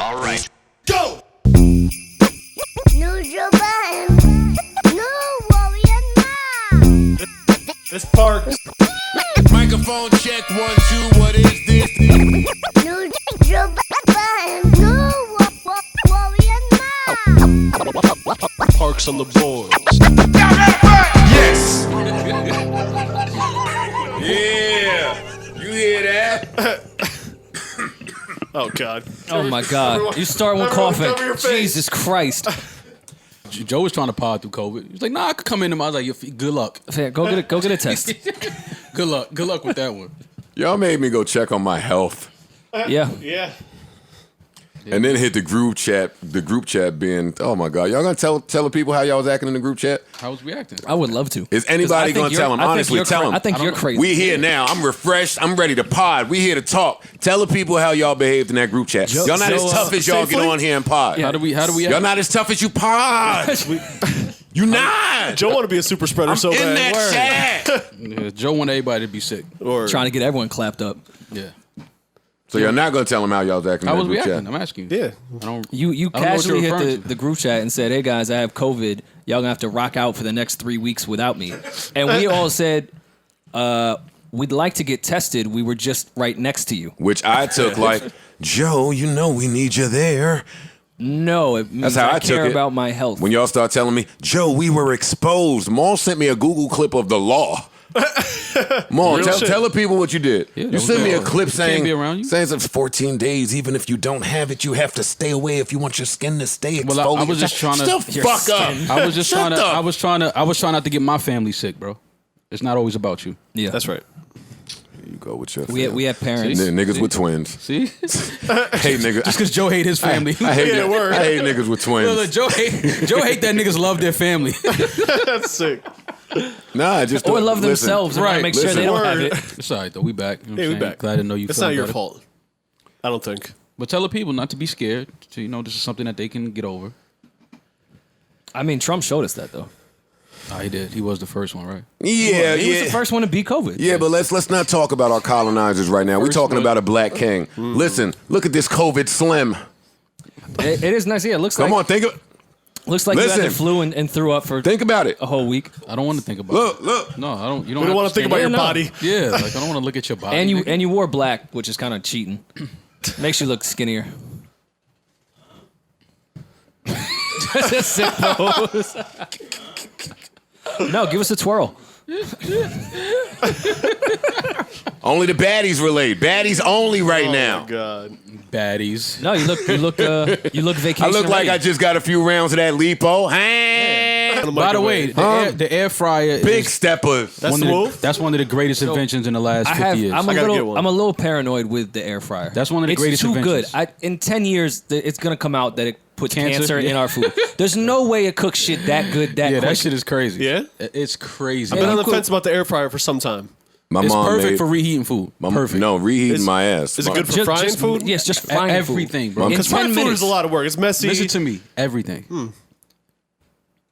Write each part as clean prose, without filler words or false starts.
All right. Go! Neutral button. No warrior now. This Parks. Microphone check 1 2. What is this? Neutral button. No warrior now. Parks on the boards. Yes. Yeah. You hear that? Oh, God. Oh my God! You start with coughing. Jesus Christ! Joe was trying to pod through COVID. He was like, "Nah, I could come in." I was like, "Good luck. Fair, go get a test. Good luck. Good luck with that one." Y'all made me go check on my health. Yeah. Yeah. And then hit the group chat. The group chat being, oh my God, y'all gonna tell the people how y'all was acting in the group chat? How was we acting? I would love to. Is anybody gonna tell them? Honestly, tell them. I think you're crazy. We here now. I'm refreshed. I'm ready to pod. We here to talk. Tell the people how y'all behaved in that group chat. Y'all not as tough as y'all get on here and pod. How do we? Y'all not as tough as you pod. You not. Joe want to be a super spreader so in bad. that chat. Yeah, Joe want everybody to be sick. Or Trying to get everyone clapped up. Yeah. So y'all not gonna tell them how y'all was acting in How that was we group acting? chat? I'm asking. yeah. I don't. You I don't know what casually you're hit referring to. the group chat and said, "Hey guys, I have COVID. Y'all gonna have to rock out for the next 3 weeks without me." And we all said, "We'd like to get tested. We were just right next to you." Which I took like, Joe, you know we need you there. No, it means That's how I care took it. about my health. When y'all start telling me, Joe, we were exposed. Maul sent me a Google clip of the law. Maul, tell the people what you did. Yeah, that you was sent me a the law. clip It can't saying be around you. it's 14 days. Even if you don't have it, you have to stay away if you want your skin to stay exfoliated. Well, I was just trying to. Shut the fuck up. I was just Shut trying to. up. I was trying not to get my family sick, bro. It's not always about you. Yeah, That's right. You go with your we have parents. niggas with twins. See, Hate niggas. just because Joe hate his family. I hate, Yeah, word. I hate niggas with twins. Look, Joe hate that niggas love their family. That's sick. Nah, I just Or love listen, themselves and right, make sure they don't have it. It's all right though. We back. You know what Yeah, I'm we saying? back. Glad to know you. It's feeling not your better. fault. I don't think. But tell the people not to be scared. So you know this is something that they can get over. I mean, Trump showed us that though. Oh, he did. He was the first one, right? Yeah, He was yeah. the first one to beat COVID. Yeah, but let's not talk about our colonizers right now. We're talking about a black king. Listen, look at this COVID slim. It is nice. Yeah, it looks Come like on, think you had the Listen. flu and threw up for about it. a whole week. I don't want to think about Look, it. look. No, I don't. You don't. We don't want to think about your no. body. Yeah, like I don't want to look at your body. And you nigga. wore black, which is kind of cheating. Makes you look skinnier. That's a sick pose. No, give us a twirl. Only the baddies relate. Baddies only right now. Oh, God. baddies. No, you look vacation. I look like ready. I just got a few rounds of that lipo. By the way, the air fryer Big is steppers. That's one the of move? That's one of the greatest inventions in the last 50 years. I'm a I gotta get little, one. I'm a little paranoid with the air fryer. That's one of the greatest It's too inventions. good. In 10 years, it's gonna come out that it puts Cancer? cancer in Yeah. our food. There's no way it cooks shit that good that Yeah, quick. that shit is crazy. Yeah? It's crazy. I've been on the could- fence about the air fryer for some time. My It's mom perfect made, for reheating food. Perfect. No, reheating Is- my ass. Is it good for Just- frying just- food? Yes, just frying Everything, food. bro. In Because 10 frying food minutes. is a lot of work. It's messy. Listen to me. Everything.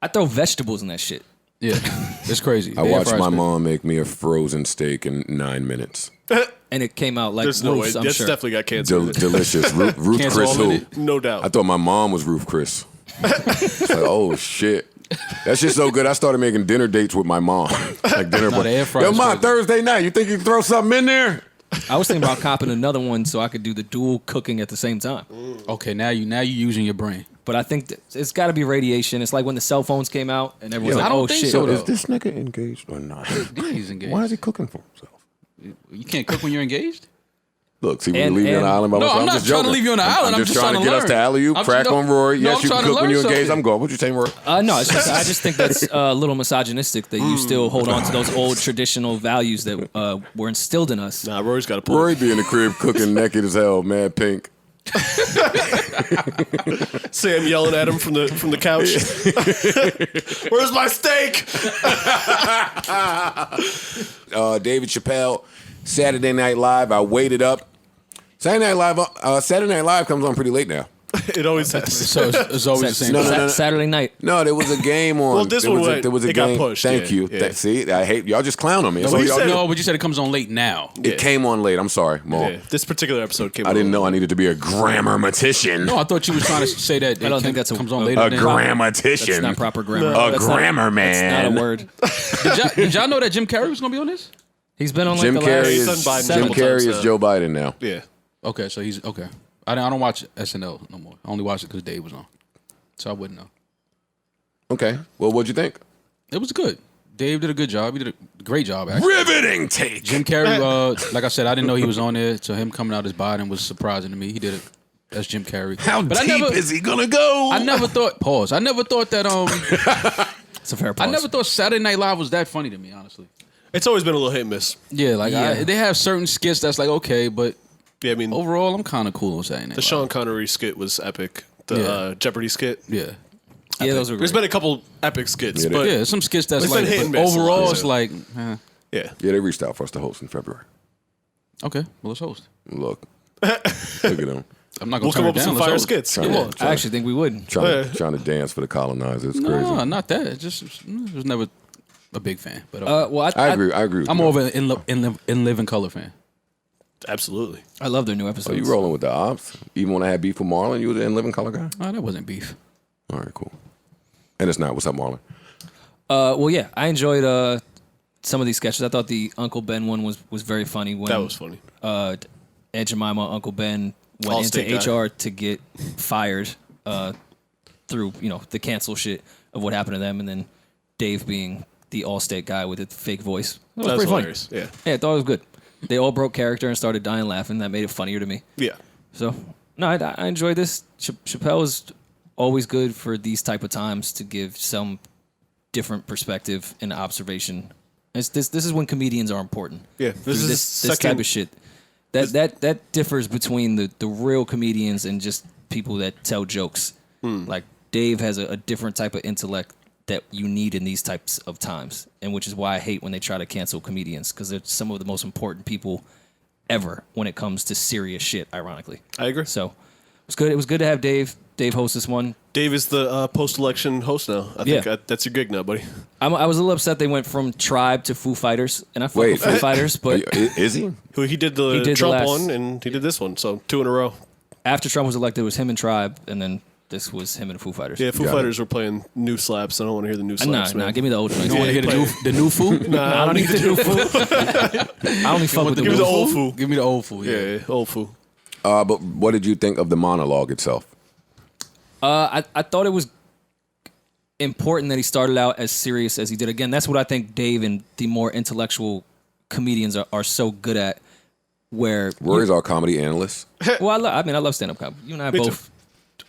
I throw vegetables in that shit. Yeah, it's crazy. I The air watched fryer's my good. mom make me a frozen steak in 9 minutes. And it came out like There's no way. roofs, I'm That's sure. definitely got cancer in it. Delicious. Ruth Cancer Chris all in who? it. No doubt. I thought my mom was Ruth Chris. It's like, oh shit. That shit's so good. I started making dinner dates with my mom. Like dinner. No, the air Yo, fryer's mom, crazy. Thursday night. You think you can throw something in there? I was thinking about copping another one so I could do the dual cooking at the same time. Okay, now you using your brain. But I think it's got to be radiation. It's like when the cell phones came out and everyone's Yo, like, I don't "Oh think shit!" so, though. Is this nigga engaged or not? Yeah, he's engaged. Why is he cooking for himself? You can't cook when you're engaged? Look, see, we And- leave you on the and- island by No, myself. I'm not just trying to joking. leave you on the island. I'm just trying to get us to alley oop, I'm crack just- on Rory. no, Yes, I'm you trying can to cook when learn you're engaged. something. I'm going. What you saying, Rory? No, it's just I just think that's a little misogynistic that you still hold on to those old traditional values that were instilled in us. Nah, Rory's got a point. Rory be in the crib cooking naked as hell, man, pink. Sam yelling at him from the couch. Where's my steak? David Chappelle, Saturday Night Live. I waited up. Saturday Night Live comes on pretty late now. It always has. So it's always the same. No. Saturday night. No, there was a game on. Well, this there one was a, went- there was a it got game. pushed, Thank yeah, you. yeah. See, I hate y'all just clown on me. No, So but you y'all- said, no, but you said it comes on late now. it came on late. I'm sorry, Maul. Yeah, this particular episode came. I didn't know I needed to be a grammatician. No, I thought you was trying to say that. I don't think that's comes a- on a later. A than- grammatician. That's not proper grammar. A That's not- grammar man. That's not a word. Did y'all know that Jim Carrey was gonna be on this? He's been on like Jim the Carrey last He's is done Biden Jim a couple Carrey times is now. Joe Biden now. Yeah. Okay, so he's okay. I don't watch SNL no more. I only watched it because Dave was on, so I wouldn't know. Okay. Well, what'd you think? It was good. Dave did a good job. He did a great job, actually. Riveting take. Jim Carrey, like I said, I didn't know he was on there, so him coming out as Biden was surprising to me. He did it. That's Jim Carrey. How But deep is he gonna go? I never thought. Pause. I never thought that. It's a fair pause. I never thought Saturday Night Live was that funny to me, honestly. It's always been a little hit and miss. Yeah, like Yeah. they have certain skits that's like okay, but Yeah, I mean, overall, I'm kind of cool with Saturday Night the Live. Sean Connery skit was epic. The Yeah. Jeopardy skit. Yeah. Yeah, those are There's great. been a couple epic skits, Yeah, but Yeah, some skits that's It's been like, hit and but miss a lot, overall, yeah. it's like, yeah. Yeah, they reached out for us to host in February. okay, well, let's host. Look at them I'm not We'll gonna come turn up with it down. some Let's fire host. skits. Trying Come to- on. I actually think we would. trying to dance for the colonizers. It's crazy. No, not that. It just was never a big fan. But Well, I agree. I agree. With I'm you. more of an in living color fan. Absolutely. I love their new So episodes. you rolling with the ops? Even when I had beef with Marlon, you was in living color guy. Oh, that wasn't beef. All right, cool. And it's not. What's up, Marlon? Well, yeah, I enjoyed some of these sketches. I thought the Uncle Ben one was very funny. When That was funny. Aunt Jemima, Uncle Ben went Allstate into guy. HR to get fired through the cancel shit of what happened to them, and then Dave being the Allstate guy with the fake voice. That was That was pretty funny. hilarious. Yeah. Yeah, I thought it was good. They all broke character and started dying laughing. That made it funnier to me. Yeah. So, no, I enjoyed this. Chappelle is always good for these type of times to give some different perspective and observation. This is when comedians are important. Yeah, Through this is this second- type of shit. That differs between the real comedians and just people that tell jokes. Like Dave has a different type of intellect that you need in these types of times, and which is why I hate when they try to cancel comedians, because they're some of the most important people ever when it comes to serious shit. Ironically, I agree. so it was good. It was good to have Dave host this one. Dave is the post-election host now. I think Yeah. that's your gig now, buddy. I was a little upset they went from Tribe to Foo Fighters, and I fuck with Foo Fighters, but Is he? He did the He did the Trump last- one, and he did this one. So 2 in a row. after Trump was elected, it was him and Tribe, and then this was him and Foo Fighters. Yeah, Foo Got it. Fighters were playing new slaps. I don't want to hear the new slaps, Nah, man. give me the old ones. You don't want to hear the new food? Nah, I don't need the new Foo. I only fuck with the Give me new the old Foo. Foo. Give me the old food. Yeah, yeah, old Foo. But what did you think of the monologue itself? I thought it was important that he started out as serious as he did. Again, that's what I think Dave and the more intellectual comedians are so good at. Where Rory's our comedy analyst. well, I love stand-up comedy. You and I Me both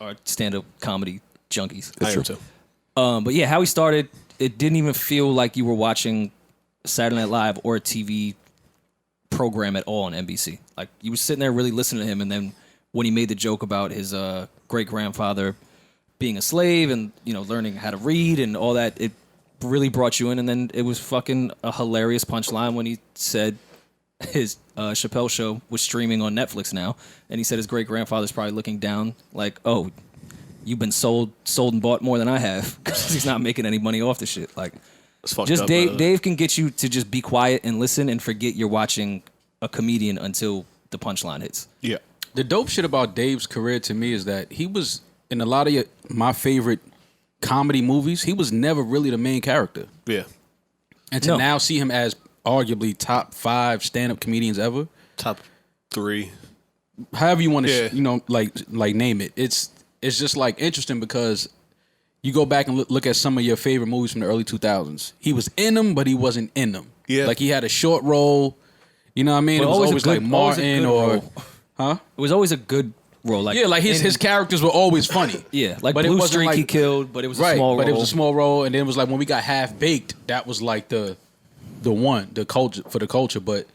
are stand-up comedy junkies. I am true. too. But yeah, how he started, it didn't even feel like you were watching Saturday Night Live or a TV program at all on NBC. Like you were sitting there really listening to him, and then when he made the joke about his great grandfather being a slave and learning how to read and all that, it really brought you in. And then it was fucking a hilarious punchline when he said his Chappelle show was streaming on Netflix now, and he said his great grandfather's probably looking down like, oh, you've been sold and bought more than I have, because he's not making any money off the shit. Like, It's fucked just up, by the way. Dave can get you to just be quiet and listen and forget you're watching a comedian until the punchline hits. Yeah. The dope shit about Dave's career to me is that he was in a lot of my favorite comedy movies. He was never really the main character, Yeah. and to No. now see him as arguably top 5 stand-up comedians ever, Top 3. however you want to, Yeah. like name it. It's just like interesting because you go back and look at some of your favorite movies from the early 2000s. He was in them, but he wasn't in them. Yeah. like he had a short role. You know what I mean? Well, it was always a always good- like always a Martin good or, role. huh? It was always a good role. Like Yeah, like his characters were always funny. yeah, like but it Blue wasn't Streak like- he killed, but it was a Right, small role. but it was a small role, and then it was like when we got Half Baked, that was like the culture for the culture. But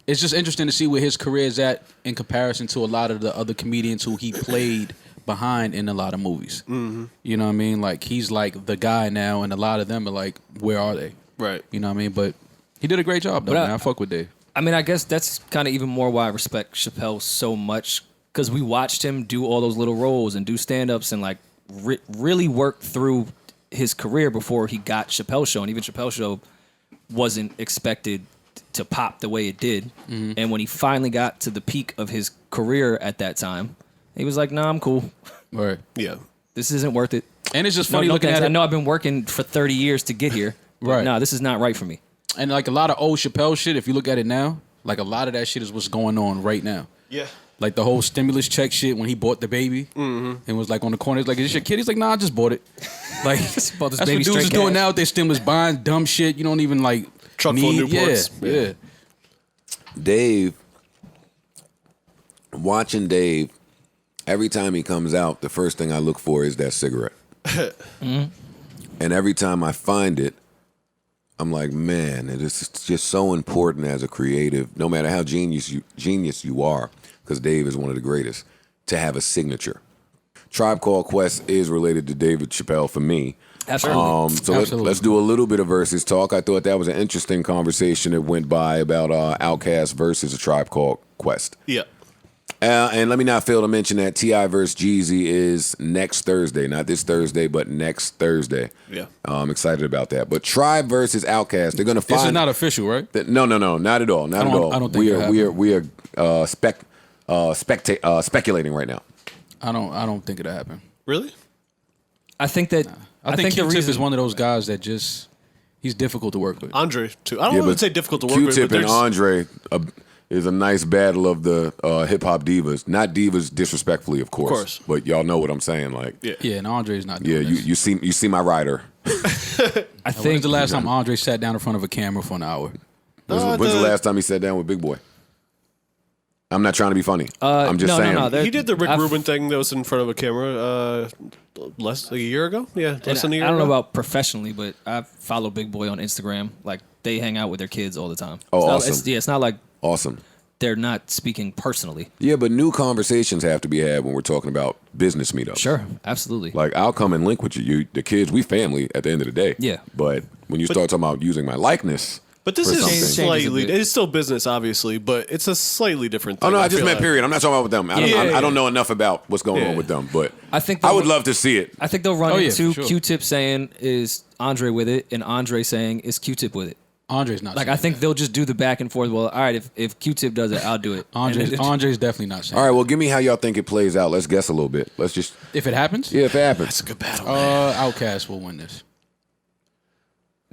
it's just interesting to see where his career is at in comparison to a lot of the other comedians who he played behind in a lot of movies. Mm-hmm. You know what I mean? Like he's like the guy now, and a lot of them are like, where are they? Right. You know what I mean? But he did a great job though. But Man. I fuck with Dave. I mean, I guess that's kind of even more why I respect Chappelle so much, because we watched him do all those little roles and do stand-ups and like really work through his career before he got Chappelle Show, and even Chappelle Show wasn't expected to pop the way it did. And when he finally got to the peak of his career at that time, he was like, "Nah, I'm cool. Right. Yeah. This isn't worth it." And it's just No, funny no looking thanks. at I it. know I've been working for 30 years to get here. Right. No, this is not right for me. And like a lot of old Chappelle shit, if you look at it now, like a lot of that shit is what's going on right now. Yeah. Like the whole stimulus check shit when he bought the baby and was like on the corner. He's like, "Is this your kid?" He's like, "Nah, I just bought it." Like that's bought this what baby dudes is straight doing cash. now with their stimulus, buying dumb shit. You don't even like Truck full of need. Newports. Yeah. Dave, watching Dave, every time he comes out, the first thing I look for is that cigarette. And every time I find it, I'm like, man, it is just so important as a creative, no matter how genius you are, because Dave is one of the greatest, to have a signature. Tribe Called Quest is related to David Chappelle for me. Absolutely. So Absolutely. let's do a little bit of versus talk. I thought that was an interesting conversation that went by about Outkast versus a Tribe Called Quest. Yeah. And let me not fail to mention that T.I. versus Jeezy is next Thursday. Not this Thursday, but next Thursday. Yeah. I'm excited about that. But Tribe versus Outkast, they're going to find... This is not official, right? No, not at all. Not at all. I don't think we are speculating right now. I don't think it'll happen. Really? I think that I think the Q-Tip reason is one of those guys that just he's difficult to work with. Andre, too. I don't want to say difficult to work with, Q-Tip but and there's... Andre is a nice battle of the hip-hop divas. Not divas disrespectfully, of course. course. But y'all know what I'm saying. Like, Yeah, and Andre's not yeah, doing this. you see my rider. I When's think the last time Andre sat down in front of a camera for an hour? When's the last time he sat down with Big Boy? I'm not trying to be funny. I'm just saying. No, He did the Rick I've- Rubin thing that was in front of a camera less a year ago. Yeah, less than a year I don't ago. know about professionally, but I follow Big Boy on Instagram. Like they hang out with their kids all the time. Oh, It's not- awesome. it's not like Awesome. they're not speaking personally. Yeah, but new conversations have to be had when we're talking about business meetups. Sure, absolutely. Like, I'll come and link with you. The kids, we family at the end of the day. Yeah. But when you start talking about using my likeness... But this for is something. Changes a slightly. bit. It's still business, obviously, but it's a slightly different thing. Oh, no, I just feel meant like. period. I'm not talking about with them. I don't know enough about what's going on with them, but I think I would love to see it. I think they'll run Oh, yeah, into for sure. Q-Tip saying is Andre with it, and Andre saying is Q-Tip with it. Andre's not. Like saying I think they'll just do the back and forth. Well, all right, if Q-Tip does it, I'll do it. Andre's And Andre's definitely not saying. All right, well, give me how y'all think it plays out. Let's guess a little bit. Let's just... If it happens, Yeah, if it happens. It's a good battle. Outkast will win this.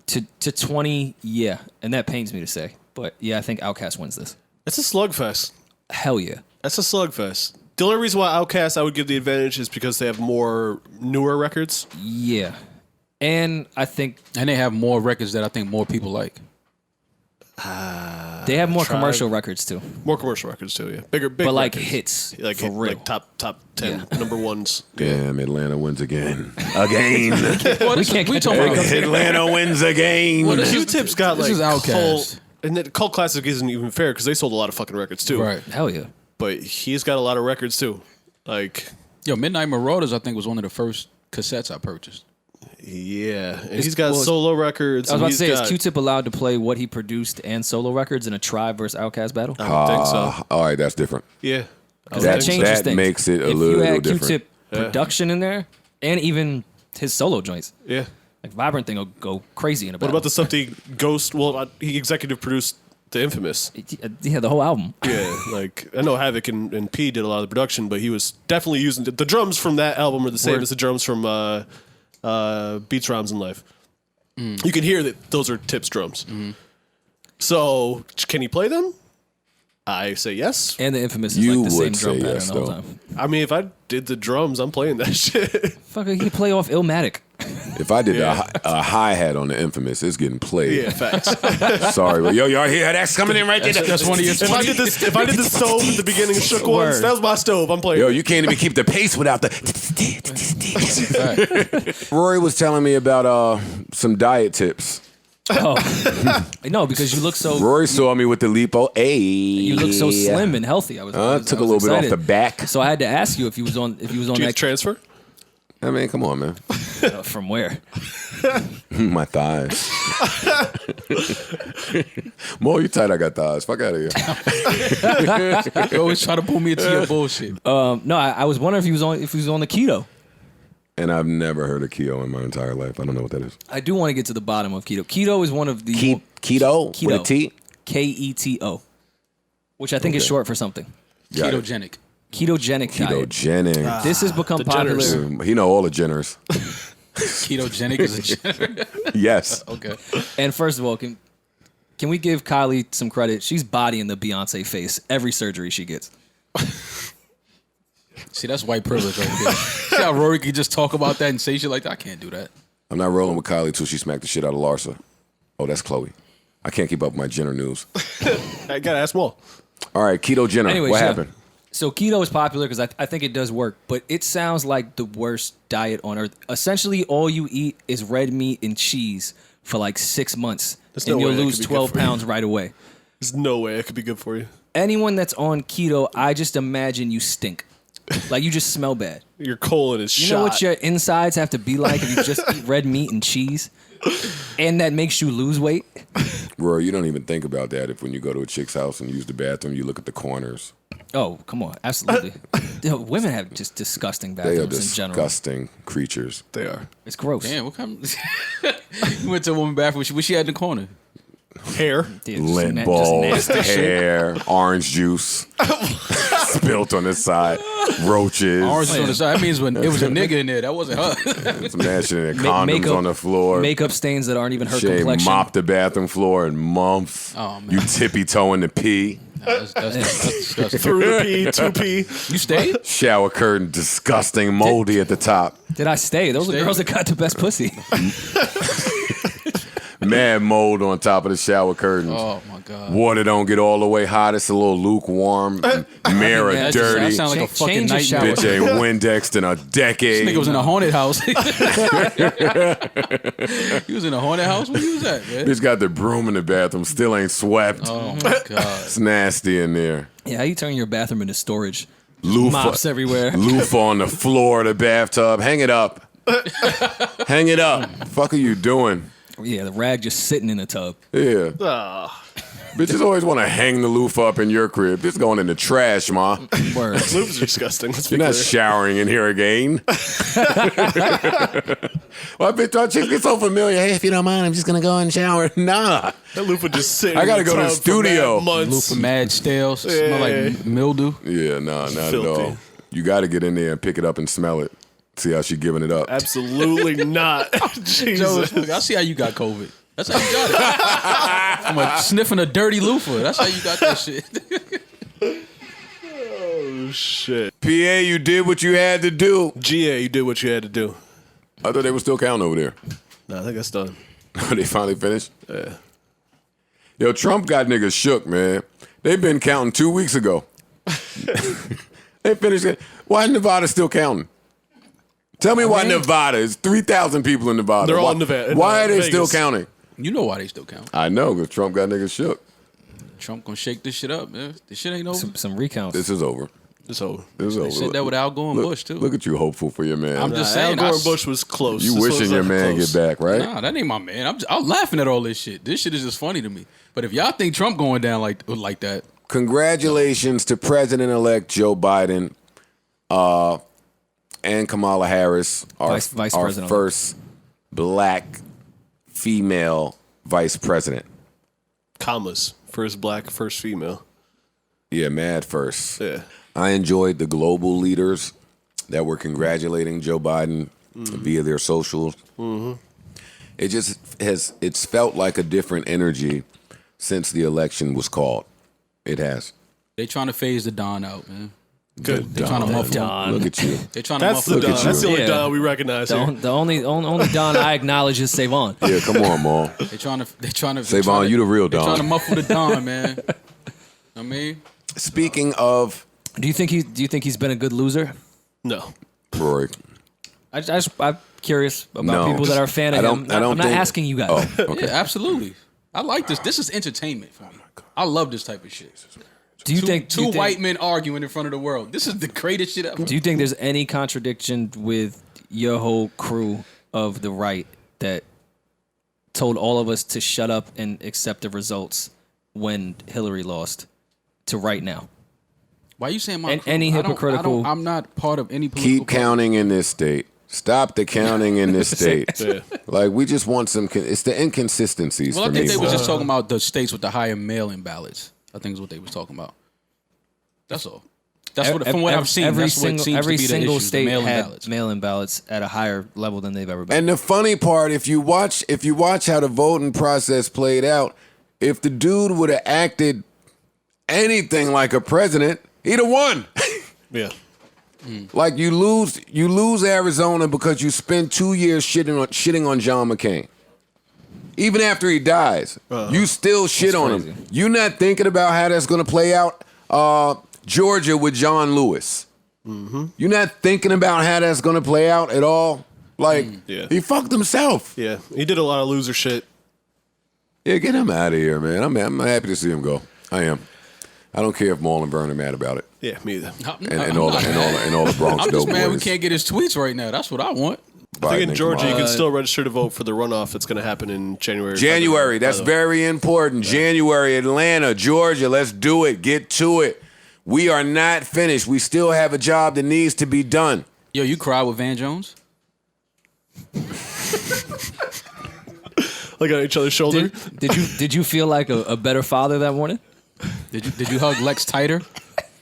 to 20, yeah, and that pains me to say, but yeah, I think Outkast wins this. It's a slugfest. Hell yeah. That's a slugfest. The only reason why Outkast I would give the advantage is because they have more newer records. Yeah. And I think And they have more records that I think more people like. they have more Tribe. commercial records too, More commercial records too, yeah. Big but like records. hits, Like, for real. like top 10 number ones. Damn, Atlanta wins again. Again. Well, We can't we catch talking a about break. Atlanta wins again. Well, this is- Q-Tip's got this like is Outkast. cult, and then Cult Classic isn't even fair because they sold a lot of fucking records too. right. Hell yeah. But he's got a lot of records too. Like, Yo, Midnight Marauders, I think, was one of the first cassettes I purchased. yeah, and he's got well, solo records. I was and about to he's say, got, is Q-Tip allowed to play what he produced and solo records in a Tribe versus Outkast battle? I don't think so. All right, that's different. Yeah, Because that that changes that things. makes it a if little you had different. Q-Tip production in there, and even his solo joints, yeah. like Vibrant thing will go crazy in a What battle. about the stuff that Ghost? Well, he executive produced the Infamous. Yeah, the whole album. Yeah, like I know Havoc and P did a lot of the production, but he was definitely using the drums from that album are the same Word. as the drums from Beats, Rhymes, and Life. You can hear that those are Tip's drums. So can he play them? I say yes. And the Infamous is You like the same would drum say pattern yes, the whole though. time. I mean, if I did the drums, I'm playing that shit. Fucker, he play off Illmatic. If I did Yeah. a hi-hat on the Infamous, it's getting played. Yeah, facts. Sorry, but y'all hear how that's coming in right there? That's one of your. If I did the stove at the beginning of Shook Ones, Word. that was my stove. I'm playing. Yo, you can't even keep the pace without the... Rory was telling me about some diet tips. No, because you look so Rory saw me with the lipo. Hey, you look so slim and healthy. I was took a little bit off the back. So I had to ask you if you was on Did you that transfer? I mean, come on, man. From where? My thighs. Mo, you tight? I got thighs. Fuck out of here. You always try to pull me into your bullshit. No, I was wondering if he was on the keto. And I've never heard of keto in my entire life. I don't know what that is. I do want to get to the bottom of keto. Keto is one of the Keto? With a T? KETO, which I think is short for something. Got it. Ketogenic. Ketogenic diet. Ketogenic. This has become the popular. Jenners. He know all the Jenners. Ketogenic is a Jenner. Yes. Okay. And first of all, can we give Kylie some credit? She's bodying the Beyonce face every surgery she gets. See, that's white privilege right there. See how Rory could just talk about that and say shit like that? I can't do that. I'm not rolling with Kylie till she smacked the shit out of Larsa. Oh, that's Chloe. I can't keep up with my Jenner news. I gotta ask Wall. All right, Keto Jenner. Anyways, what yeah. happened? So keto is popular because I think it does work, but it sounds like the worst diet on earth. Essentially, all you eat is red meat and cheese for like 6 months, There's and no you'll way that lose could be good 12 for you. pounds right away. There's no way it could be good for you. Anyone that's on keto, I just imagine you stink. Like you just smell bad. Your colon is You shot. know what your insides have to be like if you just eat red meat and cheese? And that makes you lose weight? Rory, you don't even think about that if when you go to a chick's house and use the bathroom, you look at the corners. Oh, come on. Absolutely. Women have just disgusting They are bathrooms in general. disgusting creatures. They are. It's gross. Damn, what kind You went to a woman bathroom. What she had in the corner? Hair. Yeah, just Lint just balls, nasty shit. hair, orange juice spilt on the side, roaches, Orange on the side. That means when it was a nigga in there. That wasn't her. some nasty shit in there, condoms makeup- on the floor. Makeup stains that aren't even her She ain't complexion. mopped the bathroom floor in months. Oh, man. You tippy-toeing the pee. That's disgusting. Through the pee, 2P. You stayed? Shower curtain, disgusting, moldy at the top. Did I stay? Those are the Stay. girls that got the best pussy. Mad mold on top of the shower curtains. Oh, my God. Water don't get all the way hot. It's a little lukewarm. Mirror Yeah, dirty. that sounds like a Change fucking your shower. nightmare. Bitch ain't Windexed in a decade. Nigga was in a haunted house. He was in a haunted house? Where you was at, man? Bitch got the broom in the bathroom, still ain't swept. Oh, my God. It's nasty in there. Yeah, how you turn your bathroom into storage? Loofah, Mops everywhere. loofah on the floor of the bathtub. Hang it up. Hang it up. Fuck are you doing? Yeah, the rag just sitting in the tub. Yeah. Ah, Bitches always want to hang the loofah up in your crib. It's going in the trash, ma. Word. loops are disgusting. Let's be You're not clear. showering in here again. Well, bitch, our chicks get so familiar. Hey, if you don't mind, I'm just going to go and shower. Nah. That loofah just sitting. I gotta in the go to the tub for studio. mad months. Loofah mad stale. Smell like mildew. Yeah, nah, not at Filthy. all. You got to get in there and pick it up and smell it. See how she giving it up. Absolutely not. Jesus. Joe, I see how you got COVID. That's how you got it. From sniffing a dirty loofah. That's how you got that shit. Oh, shit. PA, you did what you had to do. GA, you did what you had to do. I thought they were still counting over there. No, I think that's done. They finally finished? Yeah. Yo, Trump got niggas shook, man. They've been counting 2 weeks ago. They finished it. Why Nevada still counting? Tell me why Nevada. It's 3,000 people in Nevada. They're all why, in Nevada. Why are they Vegas. still counting? You know why they still count. I know, because Trump got niggas shook. Trump gonna shake this shit up, man. This shit ain't over. Some recounts. This is over. It's over. This is over. said that with Al Gore and Look- Bush, too. Look at you, hopeful for your man. I'm just Al saying. Gore and Bush was close. you This wishing was your man close. get back, right? Nah, that ain't my man. I'm laughing at all this shit. This shit is just funny to me. But if y'all think Trump going down like that, Congratulations to President-elect Joe Biden and Kamala Harris, our Vice our President. first black female vice president. Commas. First black, first female. Yeah, mad first. Yeah. I enjoyed the global leaders that were congratulating Joe Biden via their socials. It just it's felt like a different energy since the election was called. It has. they trying to phase the Don out, man. Good. They trying to muffle. Don. Look at you. They trying to That's muffle the Look at Don. That's the you. only Yeah. Don we recognize here. The only Don I acknowledge is Savon. Yeah, come on, Maul. They trying to. Savon, you the real They Don. trying to muffle the Don, man. I mean, Speaking of Do you think he's been a good loser? No. Rory, I'm curious about No. people that are a fan of I don't- him. I don't I'm not think- asking you guys. oh, okay. yeah, absolutely. I like this. This is entertainment for me. I love this type of shit. Do you Two, think two white men arguing in front of the world? This is the greatest shit ever. Do you think there's any contradiction with your whole crew of the right that told all of us to shut up and accept the results when Hillary lost to right now? Why are you saying my And crew? any I don't- hypocritical- I'm not part of any political Keep counting in this state. Stop the counting in this state. Yeah. Like, we just want some. It's the inconsistencies Well, for I think me. they were just talking about the states with the higher mail-in ballots. I think is what they was talking about. That's all. That's what, from what I've seen, every that's single, what seems every to be the single issue, the state mail-in had ballots. mail-in ballots at a higher level than they've ever been. And the funny part, if you watch how the voting process played out, if the dude would have acted anything like a president, he'd have won. Yeah. Like, you lose Arizona because you spend 2 years shitting on John McCain. Even after he dies, you still shit on him. crazy. You're not thinking about how that's going to play out. Georgia with John Lewis. You're not thinking about how that's going to play out at all. Like, Yeah. he fucked himself. Yeah. He did a lot of loser shit. Yeah, get him out of here, man. I'm happy to see him go. I am. I don't care if Maul and Byrne are mad about it. Yeah, me either. And all the Bronx I'm dope just mad we boys. can't get his tweets right now. That's what I want. I think in Biden, Georgia, come you on. can still register to vote for the runoff that's going to happen in January. January, that's by the way. very important. January, Atlanta, Georgia, let's do it. Get to it. We are not finished. We still have a job that needs to be done. Yo, you cried with Van Jones? Like on each other's shoulder. Did you feel like a better father that morning? Did you hug Lex tighter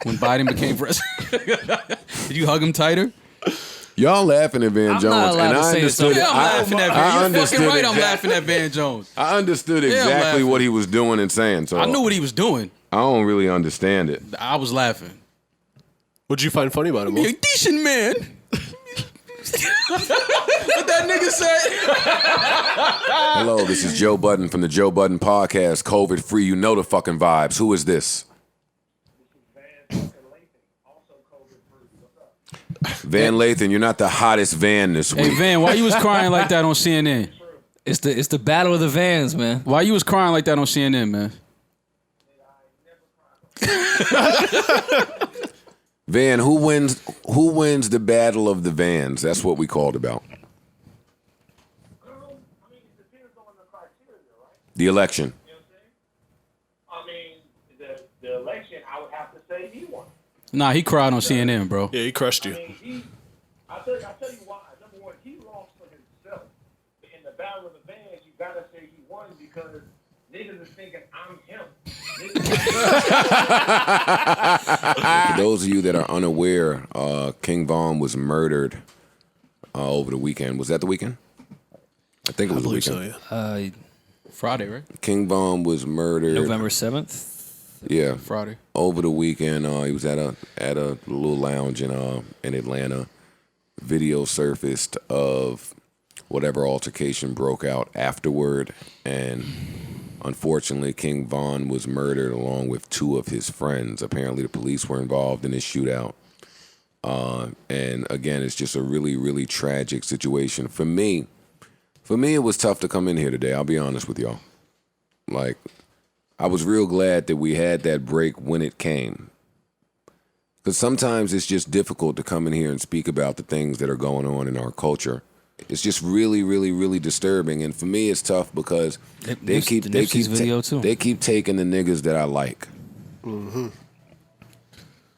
when Biden became president? Did you hug him tighter? Y'all laughing at Van I'm Jones, not allowed and to I say understood. something. Yeah, I'm laughing at I Van. You're fucking understood right. I'm exact- laughing at Van Jones. I understood I'm exactly laughing. what he was doing and saying. So I knew what he was doing. I don't really understand it. I was laughing. What'd you find funny about him? Be a decent man. What that nigga said? Hello, this is Joe Budden from the Joe Budden Podcast. COVID free, you know the fucking vibes. Who is this? Van Lathan, you're not the hottest Van this week. Hey Van, why you was crying like that on CNN? It's the battle of the vans, man. Why you was crying like that on CNN, man? Van, who wins the battle of the vans? That's what we called about. The election. I mean, the election, I would have to say he won. Nah, he cried on CNN, bro. Yeah, he crushed you. I mean, I'll tell you why. Number one, he lost for himself. In the battle of the bands, you gotta say he won because niggas is thinking I'm him. For those of you that are unaware, King Von was murdered over the weekend. Was that the weekend? I think it I was the believe weekend. so, yeah. Friday, right? King Von was murdered. November 7th. Yeah, Friday. over the weekend. He was at a little lounge in Atlanta. Video surfaced of whatever altercation broke out afterward, and unfortunately, King Von was murdered along with two of his friends. Apparently, the police were involved in this shootout. And again, it's just a really, really tragic situation. For me, it was tough to come in here today. I'll be honest with y'all. Like, I was real glad that we had that break when it came. Because sometimes it's just difficult to come in here and speak about the things that are going on in our culture. It's just really, really, really disturbing. And for me, it's tough because they keep video too. they keep taking the niggas that I like.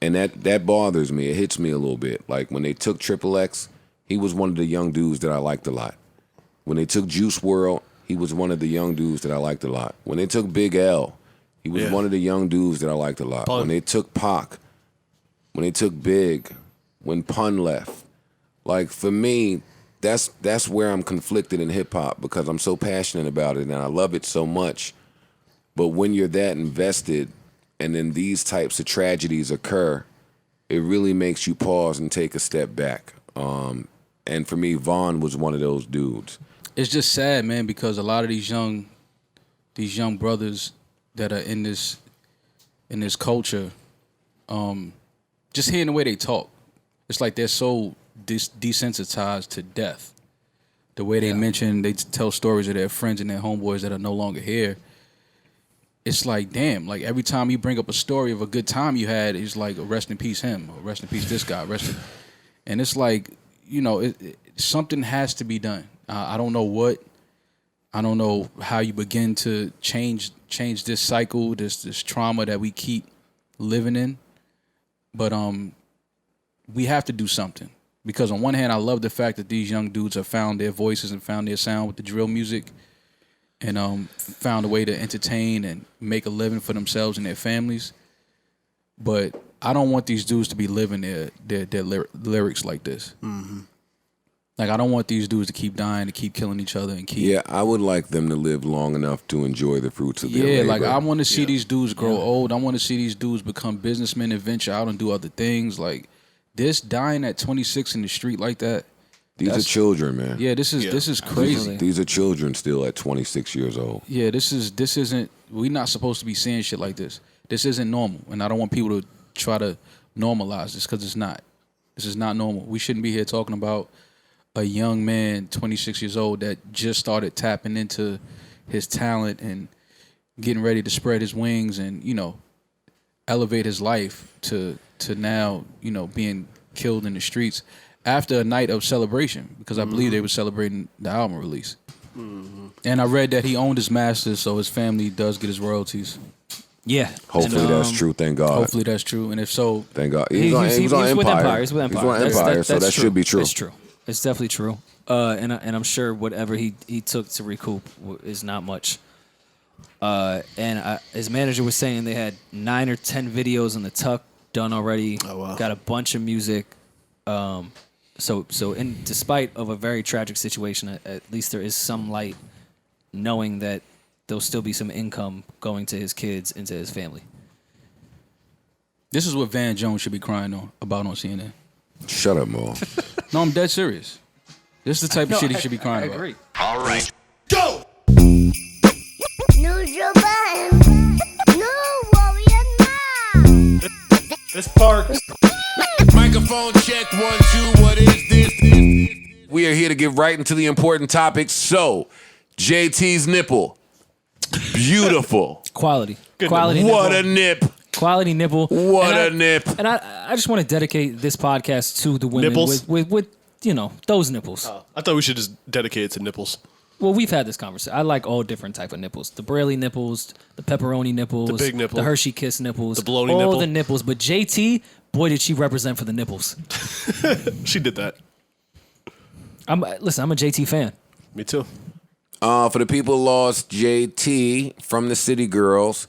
And that bothers me. It hits me a little bit. Like when they took Triple X, he was one of the young dudes that I liked a lot. When they took Juice WRLD, he was one of the young dudes that I liked a lot. When they took Big L, he was Yeah. one of the young dudes that I liked a lot. Pun. When they took Pac, when they took Big, when Pun left. Like for me, that's where I'm conflicted in hip hop because I'm so passionate about it and I love it so much. But when you're that invested and then these types of tragedies occur, it really makes you pause and take a step back. And for me, Vaughn was one of those dudes. It's just sad, man, because a lot of these young brothers that are in this culture, just hearing the way they talk, it's like they're so desensitized to death. The way they they tell stories of their friends and their homeboys that are no longer here. It's like, damn, like every time you bring up a story of a good time you had, it's like, rest in peace him, or rest in peace this guy, and it's like, you know, something has to be done. I don't know how you begin to change this cycle, this trauma that we keep living in. But we have to do something. Because on one hand, I love the fact that these young dudes have found their voices and found their sound with the drill music and found a way to entertain and make a living for themselves and their families. But I don't want these dudes to be living their lyrics like this. Mm-hmm. Like, I don't want these dudes to keep dying, to keep killing each other, and keep... Yeah, I would like them to live long enough to enjoy the fruits of their labor. Yeah, like, I want to see these dudes grow old. I want to see these dudes become businessmen and venture out and do other things. Like, this dying at 26 in the street like that... These are children, man. Yeah, this is crazy. These are children still at 26 years old. Yeah, this isn't... We're not supposed to be seeing shit like this. This isn't normal, and I don't want people to try to normalize this because it's not. This is not normal. We shouldn't be here talking about a young man, 26 years old, that just started tapping into his talent and getting ready to spread his wings and, you know, elevate his life to now, you know, being killed in the streets after a night of celebration, because I believe they were celebrating the album release. Mm-hmm. And I read that he owned his masters, so his family does get his royalties. Yeah. Hopefully that's true, thank God. Hopefully that's true. And if so... Thank God. He was on Empire. He's with Empire. He's on Empire, so that should be true. It's true. It's definitely true. And I'm sure whatever he took to recoup is not much. His manager was saying they had 9 or 10 videos on the tuck done already. Oh, wow. Got a bunch of music. So despite of a very tragic situation, at least there is some light, knowing that there'll still be some income going to his kids and to his family. This is what Van Jones should be crying about on CNN. Shut up, Mo. No, I'm dead serious. This is the type of shit he should be crying about. I agree. All right. Go! No Joban, no warrior now. This Parks. Microphone check 1, 2. What is this? We are here to get right into the important topics. So, JT's nipple. Beautiful. Quality. Good Quality What nipple. a nip. Quality nipple. What a nip. And I just want to dedicate this podcast to the women Nipples? with you know, those nipples. I thought we should just dedicate it to nipples. Well, we've had this conversation. I like all different type of nipples. The Braley nipples, the pepperoni nipples, The big nipple. the Hershey Kiss nipples, The bologna all nipple. the nipples. But JT, boy, did she represent for the nipples. She did that. I'm a JT fan. Me too. For the people lost, JT from the City Girls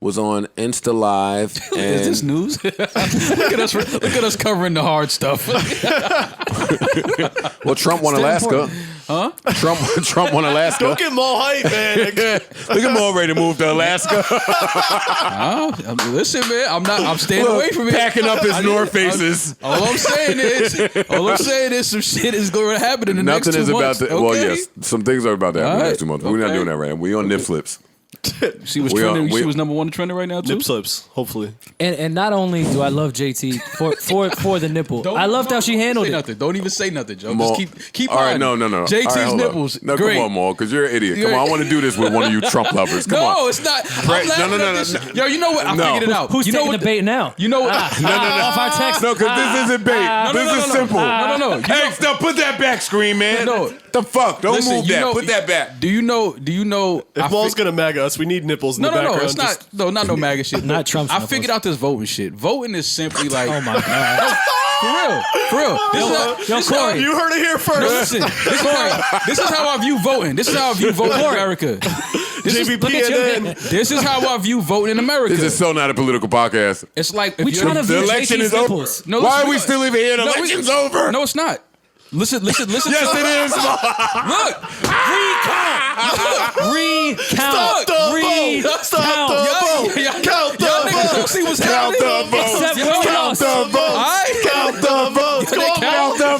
was on Insta Live. And Is this news? Look at us covering the hard stuff. well, Trump won Alaska. Huh? Trump won Alaska. Don't get Mo hype, man. Look at Mo ready to move to Alaska. Listen, man, I'm staying away from it. Packing up his North Faces. All I'm saying is some shit is going to happen in the next 2 Nothing is about months. to. Okay? Well, yes, some things are about to happen in the next 2 months. But we're not Okay. doing that right now. We on nip flips. She was We trending. are- we- She was number 1 trending right now too. Nip slips, hopefully. And not only do I love JT for the nipple, I loved how she handled say it. Nothing. Don't even say nothing, Joe. Mo- Just keep All right, on. no. JT's All right, hold nipples. up. No, great. come on, Mo, because you're an idiot. Come on, I want to do this with one of you Trump lovers. Come No, on. it's not. Right, I'm laughing no, at this. no. Yo, you know what? I No. figured it out. Who's you know taking what the bait now? You know what? Off our text. No, because this isn't bait. This is simple. No. Hey, stop! Put that back, screen man. No. The fuck! Don't Listen, move you that. know- Put that back. Do you know? If Mo's gonna mag us, we need nipples in the background. No, it's not. No, not no MAGA shit. Not Trump's I nipples. figured out this voting shit. Voting is simply like, Oh my god. for real. This is how- You heard it here first. No, listen. This is how I view voting. This is how I view voting in America. JVP look at and you. then This is how I view voting in America. This is so not a political podcast. It's like if We you're trying to The view election JT's is over. nipples. No, Why listen, are we still even here? The No, election's over. No, it's not. Listen. Yes, to it is. Look, Recount. Stop the vote. Count the y'all niggas vote. don't see what's Count happening. the vote. Except we Count lost. the vote. Alright? Count the votes. They count them.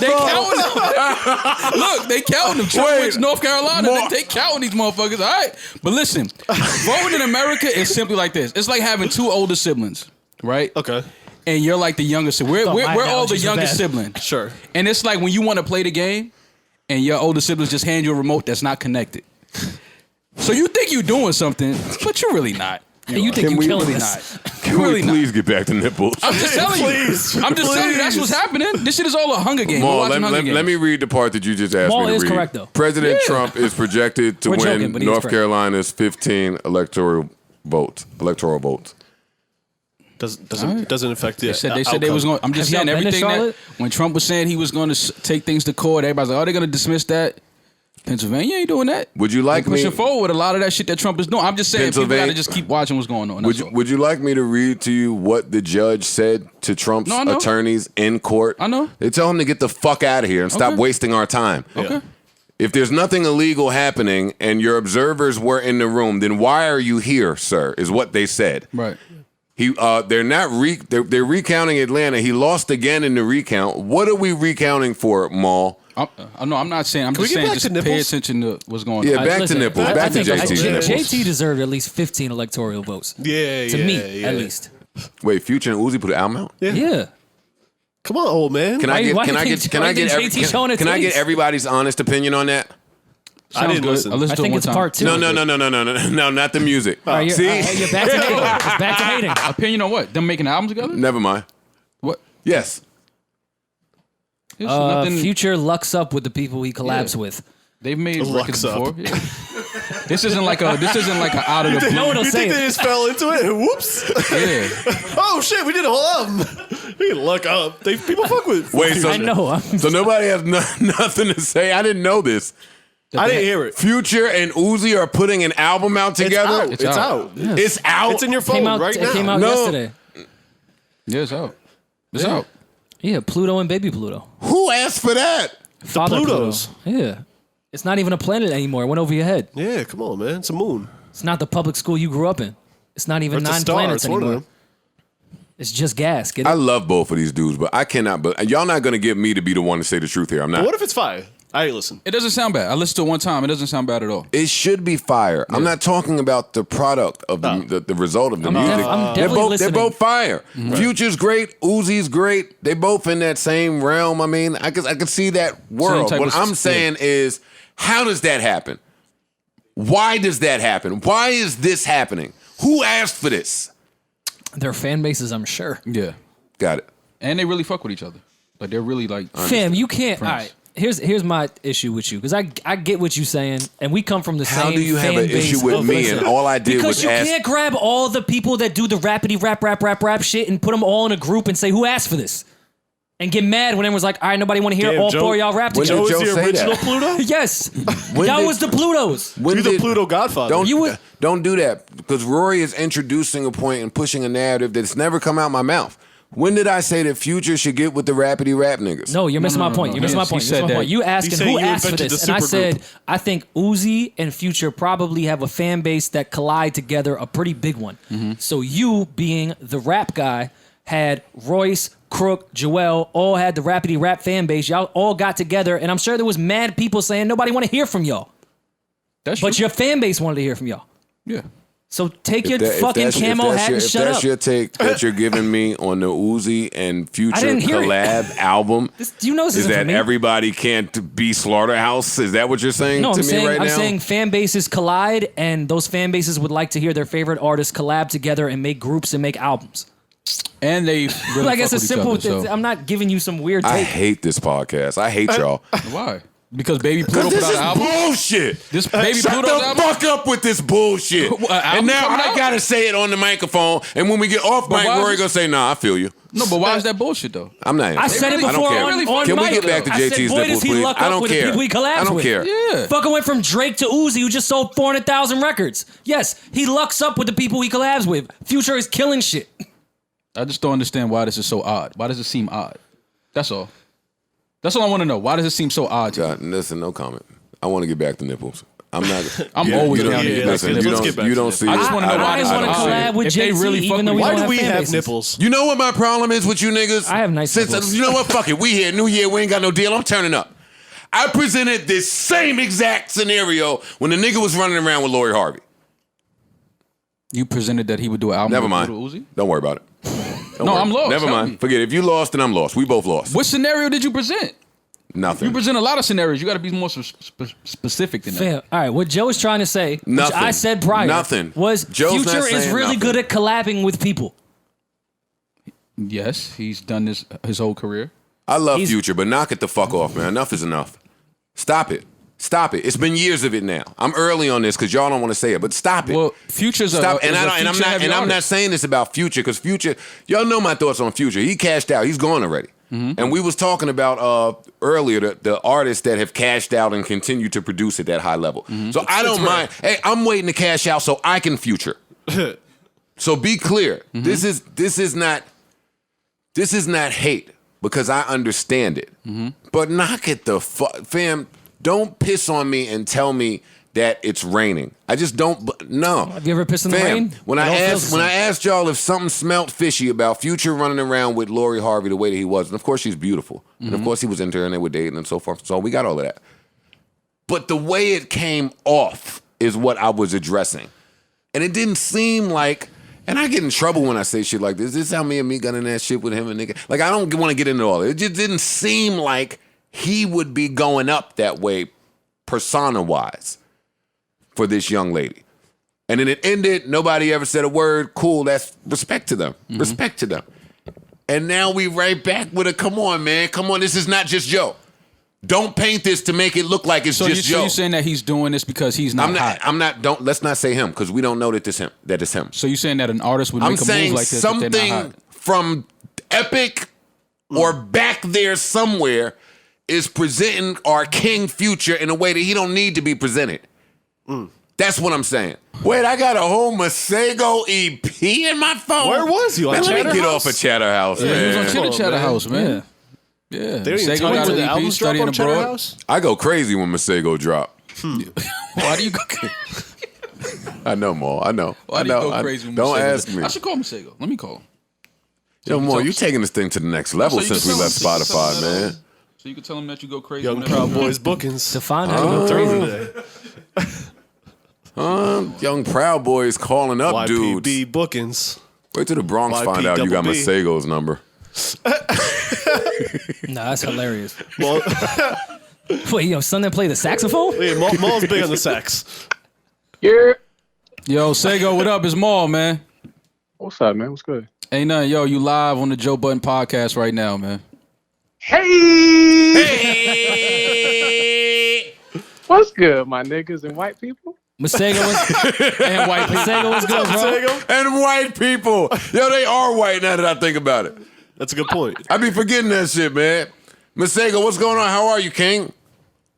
Look, they counting them. Trump Wait. went to North Carolina. More- They counting these motherfuckers. All right, but listen, voting in America is simply like this. It's like having 2 older siblings, right? Okay. And you're like the youngest. We're my all the analogies are youngest bad. sibling. Sure. And it's like when you want to play the game, and your older siblings just hand you a remote that's not connected. So you think you're doing something, but you're really not. And you think Can you we killing really us. Can really we please get back to nipples? I'm just telling Please, you. I'm just telling you. That's what's happening. This shit is all a Hunger Game. Maul, We're watching Hunger let me Games. read the part that you just asked Maul me to is read. correct, though. President Trump is projected to We're win joking, but he is North correct. Carolina's 15 electoral votes. Doesn't affect the They said they was going. I'm just Have saying y'all been to everything that Charlotte? when Trump was saying he was going to take things to court, everybody's like, "Oh, they're going to dismiss that." Pennsylvania ain't doing that. Would you like They're pushing me? forward a lot of that shit that Trump is doing. I'm just saying people got to Pennsylvania- just keep watching what's going on. That's all. Would you like me to read to you what the judge said to Trump's No, I know. attorneys in court? I know. They tell him to get the fuck out of here and stop Okay. wasting our time. Okay. If there's nothing illegal happening and your observers were in the room, then why are you here, sir? Is what they said. Right. They're recounting Atlanta. He lost again in the recount. What are we recounting for, Maul? No, I'm not saying. I'm Can we just get saying. back Just to pay nipples? attention to what's going Yeah, on. back to nipples. I Back to think JT nipples. JT deserved at least 15 electoral votes. Yeah, To yeah, me, yeah. at least. Wait, Future and Uzi put an album out? Yeah. Come on, old man. Can I get? why Can you I think- get? Can why I you think get? JT showing it Can I get twice? everybody's honest opinion on that? I didn't good. listen. I listened I to it think one it's time. part two. No, not the music. All right, you're, See, you're back to hating. It's back to hating. Opinion on what? Them making an album together? never mind. What? Yes, There's nothing. Future lucks up with the people he collabs Yeah. with. They've made Lucks records up. before. Yeah. This isn't like a out of the blue. No one will You say think they it. just fell into it? Whoops! Yeah. Oh shit, we did a whole album. We can look up. People fuck with. Wait, so I know. so nobody has nothing to say. I didn't know this. I didn't hear it. Future and Uzi are putting an album out together. It's out. It's out. It's in your phone right it now. came out No. yesterday. Yeah, it's out. It's out. Yeah, Pluto and Baby Pluto. Who asked for that? Father Plutos. Pluto. Yeah. It's not even a planet anymore. It went over your head. Yeah, come on, man. It's a moon. It's not the public school you grew up in. It's not even It's a 9 star. planets It's one of anymore. them. It's just gas. Get I it? love both of these dudes, but I cannot. But y'all not gonna get me to be the one to say the truth here. I'm not. What if it's fire? I ain't listen. It doesn't sound bad. I listened to it one time. It doesn't sound bad at all. It should be fire. I'm not talking about the product of the result of the music. I'm they're definitely both listening. fire. Future's great. Uzi's great. They both in that same realm. I mean, I could see that world. type What of- I'm saying is, how does that happen? Why does that happen? Why is this happening? Who asked for this? Their fan bases, I'm sure. Yeah. Got it. And they really fuck with each other. Like they're really like. Fam, you can't. Friends. All right. Here's my issue with you because I get what you're saying and we come from the How same. do you have fan an base issue with of- me listen, and all I did because was you ask? can't grab all the people that do the rapidy rap shit and put them all in a group and say who asked for this and get mad when everyone's like, all right, nobody want to hear Damn, all Joe- 4 of y'all rap when together. did Joe is Joe the say original that? Pluto? Yes, When y'all did- was the Plutos. When You're the did- Pluto Godfather. Don't do that because Rory is introducing a point and pushing a narrative that's never come out my mouth. When did I say that Future should get with the rapidy rap niggas? No, you're missing no, my no, point. no. You're missing my He point. You're said missing my that- point. You asking saying who you asked for invented this, the and I supergroup. said I think Uzi and Future probably have a fan base that collide together, a pretty big one. So you, being the rap guy, had Royce, Crook, Joel, all had the rapidy rap fan base. Y'all all got together, and I'm sure there was mad people saying nobody want to hear from y'all, That's but true. your fan base wanted to hear from y'all. Yeah. So take your If fucking that's- if camo that's hat your- and if shut that's up. your take that you're giving me on the Uzi and Future didn't hear it. collab album, Do you know this is isn't for that me? everybody can't be Slaughterhouse? Is that what you're saying No, to I'm me saying right I'm now? saying fan bases collide, and those fan bases would like to hear their favorite artists collab together and make groups and make albums. And they really Like fuck it's a with each simple. other, so. I'm not giving you some weird I take. hate this podcast. I hate y'all. Why? Because Baby Pluto put This out is an album. bullshit. This Baby Shut Pluto's the album. fuck up with this bullshit. What, an album And now coming I out? gotta say it on the microphone. And when we get off mic, why is Rory this- gonna say, "Nah, I feel you." No, but why is that bullshit though? I'm not. I said it really- I don't before care. on Can we mic. get back to I said, JT's boy, nipples, does he please? luck I up don't with the care. people he collabs I don't with. care. Yeah. Fucking went from Drake to Uzi, who just sold 400,000 records. Yes, he lucks up with the people he collabs with. Future is killing shit. I just don't understand why this is so odd. Why does it seem odd? That's all. That's all I want to know. Why does it seem so odd to you? God, listen, no comment. I want to get back to nipples. I'm not. I'm always you down to don't, get back listen, to you let's get back don't. You to don't nipples. see. I just it. wanna know why I this want to is collab odd. with If they JT, really fuck even though with we each Why don't do have we fan have bases. nipples? You know what my problem is with you niggas? I have nice nipples. You know what? Fuck it. We here. New Year. We ain't got no deal. I'm turning up. I presented this same exact scenario when the nigga was running around with Lori Harvey. You presented that he would do an album Never with mind. Lil Uzi? Don't worry about it. Don't No, worry. I'm lost. Never Tell mind. me. Forget it. If you lost, then I'm lost. We both lost. What scenario did you present? Nothing. You present a lot of scenarios. You got to be more specific than that. Fam, all right, what Joe is trying to say, which Nothing. I said prior, Nothing. was Joe's not Future is saying really nothing. good at collabing with people. Yes, he's done this his whole career. I love Future, but knock it the fuck off, man. Enough is enough. Stop it. Stop it. It's been years of it now. I'm early on this because y'all don't want to say it, but stop it. Well, Future's stop. I'm not saying this about Future because Future. Y'all know my thoughts on Future. He cashed out. He's gone already. Mm-hmm. And we was talking about earlier the artists that have cashed out and continue to produce at that high level. Mm-hmm. So I don't mind. Hey, I'm waiting to cash out so I can Future. So be clear. Mm-hmm. This is not hate because I understand it. Mm-hmm. But knock it the fuck, fam. Don't piss on me and tell me that it's raining. I just don't. No. Have you ever pissed in the rain? When I asked y'all if something smelt fishy about Future running around with Lori Harvey the way that he was, and of course she's beautiful, and of course he was into her and they were dating and so forth. So we got all of that. But the way it came off is what I was addressing, and it didn't seem like. And I get in trouble when I say shit like this. This is how me and me got in that shit with him and nigga. Like I don't want to get into all it. It just didn't seem like he would be going up that way, persona-wise, for this young lady. And then it ended. Nobody ever said a word. Cool. That's respect to them. Mm-hmm. Respect to them. And now we right back with a, come on, man. Come on. This is not just Joe. Don't paint this to make it look like it's just Joe. So you're saying that he's doing this because he's not hot? Let's not say him because we don't know that it's him. So you're saying that an artist would make a move like this if they're not hot? Something from Epic or back there somewhere is presenting our King Future in a way that he don't need to be presented. That's what I'm saying. Wait, I got a whole Masego EP in my phone. Where was you? Man, let me get off of Chatterhouse, man. He was on Chatterhouse, man. Yeah. They didn't tell you when the albums drop on Chatterhouse? I go crazy when Masego drop. Why do you go crazy? I know, Mo. I know. Why do you go crazy when Masego? Don't ask me. I should call Masego. Let me call him. Yo, Mo, you taking this thing to the next level since we left Spotify, man. So you can tell him that you go crazy. Young Proud Boys bookings. Define how you go crazy today. Young Proud Boys calling up dudes. YPB bookings. Wait till the Bronx find out you got Masego's number. Nah, that's hilarious. Well, wait, yo, son that play the saxophone? yeah, Maul's big on the sax. Yeah. Yo, Sego, what up? It's Maul, man. What's up, man? What's good? Ain't nothing. Yo, you live on the Joe Budden podcast right now, man. Hey! What's good, my niggas and white people? Masego and white Masego was good, bro. And white people. Yo, they are white now that I think about it. That's a good point. I be forgetting that shit, man. Masego, what's going on? How are you, King?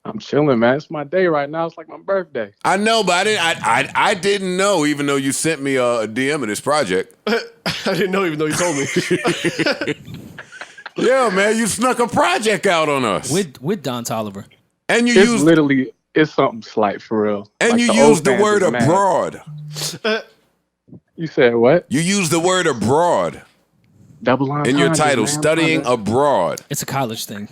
I'm chilling, man. It's my day right now. It's like my birthday. I know, but I didn't know, even though you sent me a DM of this project. I didn't know, even though you told me. Yeah, man, you snuck a project out on us. With Don Tolliver. And you It's used literally, it's something slight for real. and Like, you the old used the fans word is mad. abroad. You said what? You used the word abroad Double entendre, in your title, man. studying abroad. It's a college thing.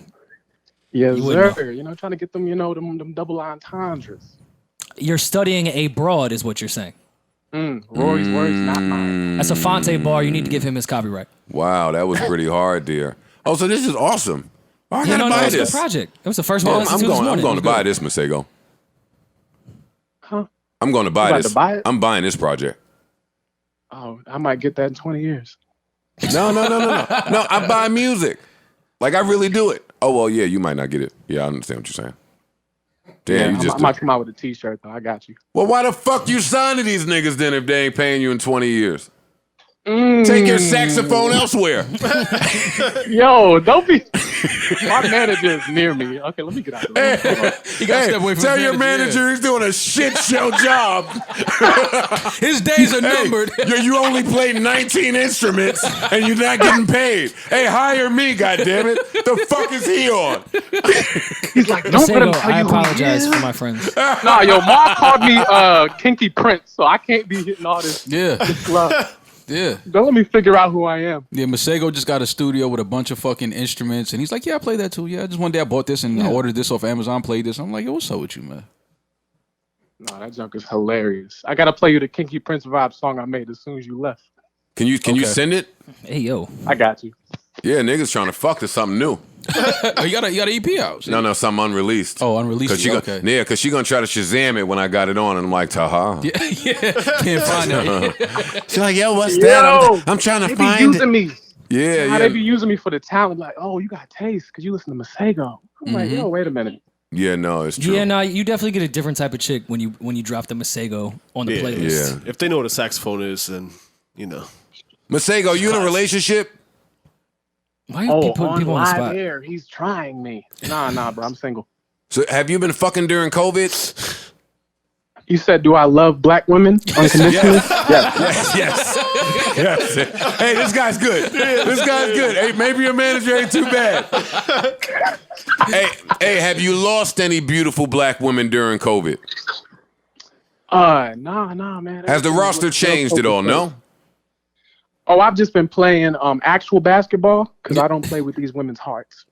Yes, You wouldn't sir. You know, trying to get them, them double entendres. You're studying abroad is what you're saying. Rory's words, not mine. That's a Fonte bar. You need to give him his copyright. Wow, that was pretty hard, dear. Oh, so this is awesome. I gotta buy it's a this. good project. It was the first one I listened to this morning. I'm going to It was buy good. this, Masego. Huh? I'm going to buy You about this. to buy it? I'm buying this project. Oh, I might get that in 20 years. No. No, I buy music. Like, I really do it. Oh, well, yeah, you might not get it. Yeah, I understand what you're saying. Damn, I might come out with a t-shirt, though. I got you. Well, why the fuck you sign to these niggas then if they ain't paying you in 20 years? Take your saxophone elsewhere. Yo, don't be... My manager is near me. Okay, let me get out of the room. Hold on. He got to step away from Tell his your manager he's doing a shit show job. His days are numbered. Hey, you only played 19 instruments and you're not getting paid. Hey, hire me, goddammit. The fuck is he on? He's like, don't let him Masego, tell I you who he apologize is. for my friends. Nah, yo, Mark called me Kinky Prince, so I can't be hitting all this Yeah, love. yeah. Don't let me figure out who I am. Yeah, Masego just got a studio with a bunch of fucking instruments, and he's like, yeah, I play that too. Yeah, just one day I bought this and I ordered this off Amazon, played this. I'm like, yo, what's up with you, man? Nah, that junk is hilarious. I gotta play you the Kinky Prince vibe song I made as soon as you left. Can you send it? Hey, yo. I got you. Yeah, niggas trying to fuck to something new. Oh, you got an EP out? No, something unreleased. Oh, unreleased. Okay. Yeah, because she gonna try to Shazam it when I got it on, and I'm like, taha. Yeah, can't find it. She's like, yo, what's Yo, that? I'm trying they to be find using it. me. Yeah, How yeah. they be using me for the talent, like, oh, you got taste because you listen to Masego. I'm like, yo, wait a minute. Yeah, no, it's true. Yeah, no, you definitely get a different type of chick when you drop the Masego on the playlist. Yeah. If they know what a saxophone is, then you know. Masego, you in a relationship? Why you keep putting people on the live spot? air, he's trying me. Nah, bro, I'm single. So have you been fucking during COVID? You said, do I love black women unconditionally? Yes. Hey, this guy's good. This guy's good. Hey, maybe your manager ain't too bad. Hey, have you lost any beautiful black women during COVID? Nah, man. Has the roster changed at all? No? Oh, I've just been playing actual basketball because I don't play with these women's hearts.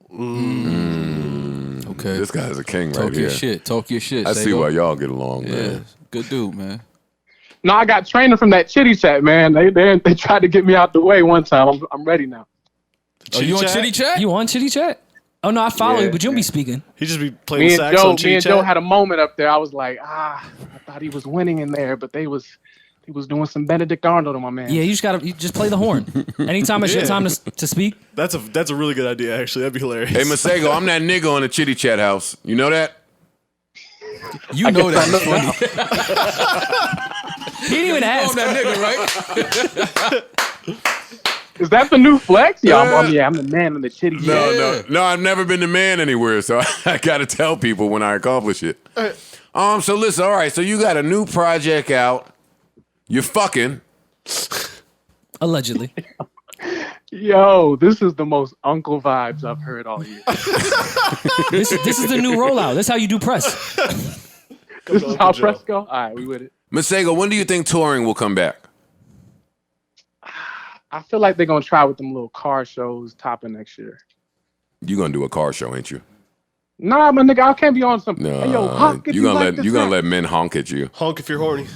Okay. This guy's a king Talk right your here. shit. Talk your shit. I see why y'all get along, Yeah. man. Good dude, man. No, I got training from that Chitty Chat, man. They tried to get me out the way one time. I'm ready now. Oh, you on Chitty Chat? You on Chitty Chat? Oh no, I follow Yeah, you, but you don't be speaking. He just be playing Me and sax on Joe Chitty Chat. had a moment up there. I was like, I thought he was winning in there, but he was doing some Benedict Arnold on my man. Yeah, you just play the horn. Anytime it's your time to speak. That's a really good idea, actually. That'd be hilarious. Hey, Masego, I'm that nigga on the Chitty Chat house. You know that? You know that. It's funny. He didn't even ask. that nigga, right? Is that the new flex? Yeah, I'm the man on the Chitty Chat. No, I've never been the man anywhere, so I gotta tell people when I accomplish it. So listen, all right, so you got a new project out. You're fucking. Allegedly. Yo, this is the most uncle vibes I've heard all year. This is the new rollout. That's how you do press. This is how press go? All right, we with it. Masego, when do you think touring will come back? I feel like they're going to try with them little car shows topping next year. You're gonna do a car show, ain't you? Nah, my nigga, I can't be on something. No, Hey, yo, honk if you're you gonna like let let men honk at you. Honk if you're horny.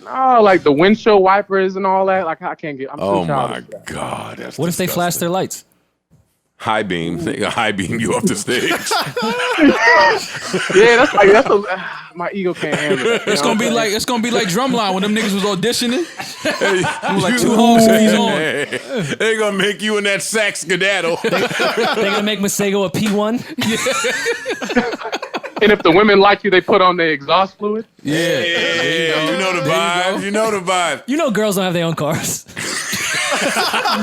No, like the windshield wipers and all that. Like I can't get. I'm too Oh my childish for that. God, that's What if they flash their lights? high beam? They high beam you off the stage. Yeah, my ego can't handle it. It's gonna be like Drumline when them niggas was auditioning. It was like 2 holes and he's on. They gonna make you in that sax skedaddle. They're gonna make Masego a P1. And if the women like you, they put on their exhaust fluid. Yeah. You know the vibe. You know the vibe. You know girls don't have their own cars.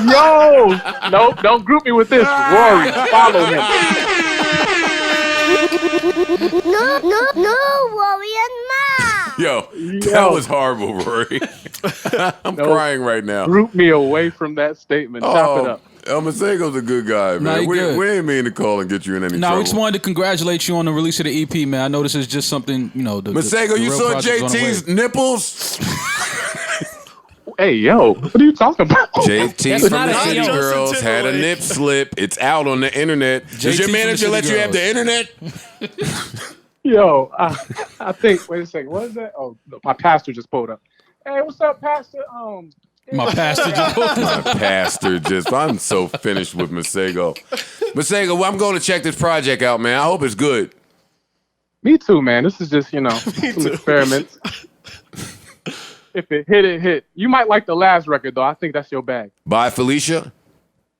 Yo, nope, don't group me with this. Rory, follow him. No, warrior ma. Yo, that was horrible, Rory. I'm crying right now. Group me away from that statement. Chop it up. Masego's a good guy, man. he We good. ain't mean to call and get you in any Nah, trouble. we just wanted to congratulate you on the release of the EP, man. I know this is just something, you know. Masego, you real saw project's on the JT's way. nipples? Hey, yo, what are you talking about? JT That's from not the a- City yo, Girls Justin had a Timberlake. nip slip. It's out on the internet. Does JT your from the manager City let you have the Girls. internet? Yo, I think. Wait a second. What is that? Oh, no, my pastor just pulled up. Hey, what's up, Pastor? My pastor just My pastor just, I'm so finished with Masego. Masego, well, I'm going to check this project out, man. I hope it's good. Me too, man. This is just, some experiments. If it hit, it hit. You might like the last record, though. I think that's your bag. Bye, Felicia.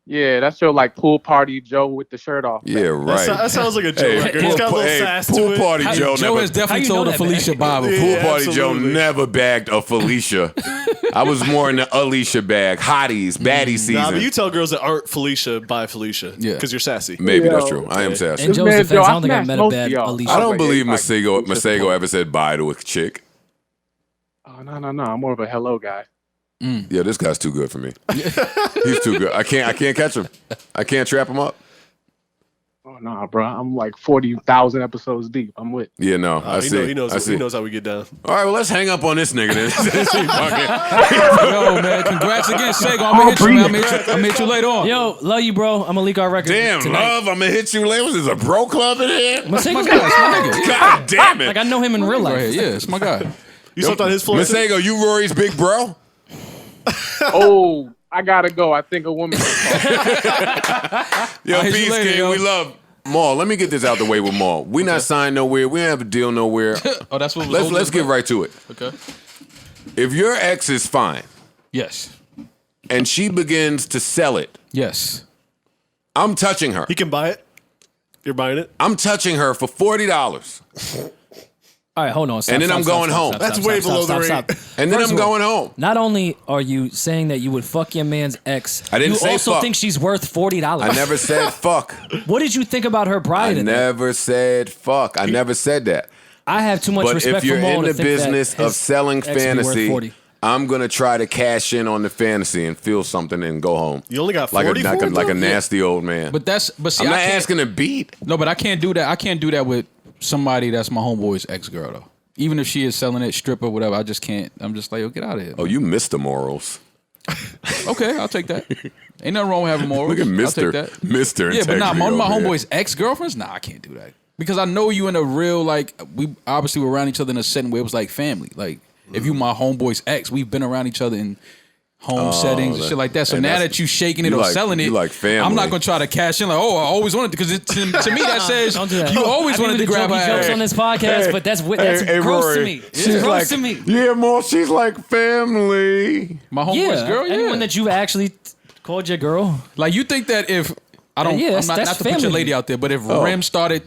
Yeah, that's your, like, pool party Joe with the shirt off. Yeah, right. That sounds like a Joe Hey, record. It's got a little sass pool to it. party Joe Joe never. has definitely How you know told a that, Felicia man? Bible. Yeah. Pool party Joe absolutely. never bagged a Felicia. I was more in the Alicia bag. Hotties, baddie season. Nah, but you tell girls that aren't Felicia, bye Felicia. Yeah. Because you're sassy. Maybe Yo. that's true. I am sassy. In Joe's man, defense, Joe, I I don't think I smashed met a most bad of y'all. Alicia. I don't Like, believe like, Masego ever said bye to a chick. Oh, no. I'm more of a hello guy. Yeah, this guy's too good for me. He's too good. I can't catch him. I can't trap him up. Oh, nah, bro. I'm like 40,000 episodes deep. I'm with. Yeah, no, I He see. knows, I see. he knows how we get down. All right, well, let's hang up on this nigga then. Yo, man, congrats again, Sego. I'm gonna hit you, man. I'm gonna hit you later on. Yo, love you, bro. I'm gonna leak our record Damn, tonight. love, I'm gonna hit you later. Was this a bro club in here? Masego's my nigga. good. God damn Like it. I know him in real Right life. here. Yeah, it's my guy. You slept on his floor? too? Masego, you Rory's big bro? Oh, I gotta go. I think a woman. Yo, I'll hit you peace, later, King. yo. We love Maul. Let me get this out the way with Maul. We not signed nowhere. We don't have a deal nowhere. Oh, that's what was Let's get right to it. Okay. If your ex is fine Yes. and she begins to sell it Yes. I'm touching her. He can buy it. You're buying it. I'm touching her for $40. All right, hold on. Stop, And then stop, I'm stop, going stop, home. stop, That's stop, way stop, below stop, the stop, rate. stop. And then First I'm of all, going home. Not only are you saying that you would fuck your man's ex, I didn't you say also fuck. think she's worth $40. I never said fuck. What did you think about her prior I to that? never said fuck. I never said that. I have too much But respect if you're for Maul in to the think that business of his selling ex be worth fantasy, 40. I'm gonna try to cash in on the fantasy and feel something and go home. You only got like 40 for it, like though? a nasty old man. But see, I'm not I can't, asking to beat. No, but I can't do that. I can't do that with somebody that's my homeboy's ex-girl, though. Even if she is selling it, stripper, whatever, I just can't. I'm just like, yo, get out of here. Oh, you missed the morals. Okay, I'll take that. Ain't nothing wrong with having morals. Look at Mister, I'll take that. Mister. Yeah, but Integrity one of my over here. homeboy's ex-girlfriends, nah, I can't do that. Because I know you in a real, like, we obviously were around each other in a setting where it was like family. Like, if you my homeboy's ex, we've been around each other in home settings and shit like that. So and now that's- that you shaking it you or like- selling it, you like family. I'm not gonna try to cash in like, oh, I always wanted to, because to me that says Don't do that. you always I wanted to do the grab her jokey jokes ass. on this podcast, but that's gross to me. It's gross to me. Yeah, more. She's like family. My homeboy's Yeah, girl, yeah. anyone that you've actually called your girl. Like, you think that if I don't, Yeah, I'm not that's to put your family. lady out there, but if Rim started,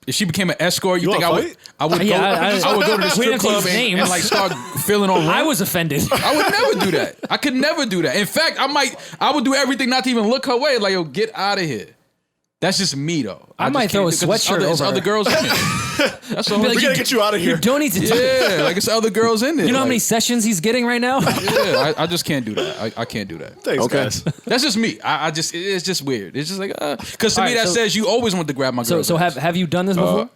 if she became an escort, you You think I wanna would, fight? I would go, Yeah, I would go to the we strip didn't club take names. and like start feeling on Rim. I was offended. I would never do that. I could never do that. In fact, I would do everything not to even look her way. Like, yo, get out of here. That's just me though. I might just throw can't a do- 'cause sweatshirt it's over other her. girls in it. That's all. Be like, We gotta get you out of here. You don't need to do Yeah, like it's other girls in there. You know how many Like, sessions he's getting right now? Yeah, I just can't do that. I can't do that. Thanks, Okay. guys. That's just me. I just it's just weird. It's just like because to All me right, that so- says you always want to grab my girl. So have you done this before?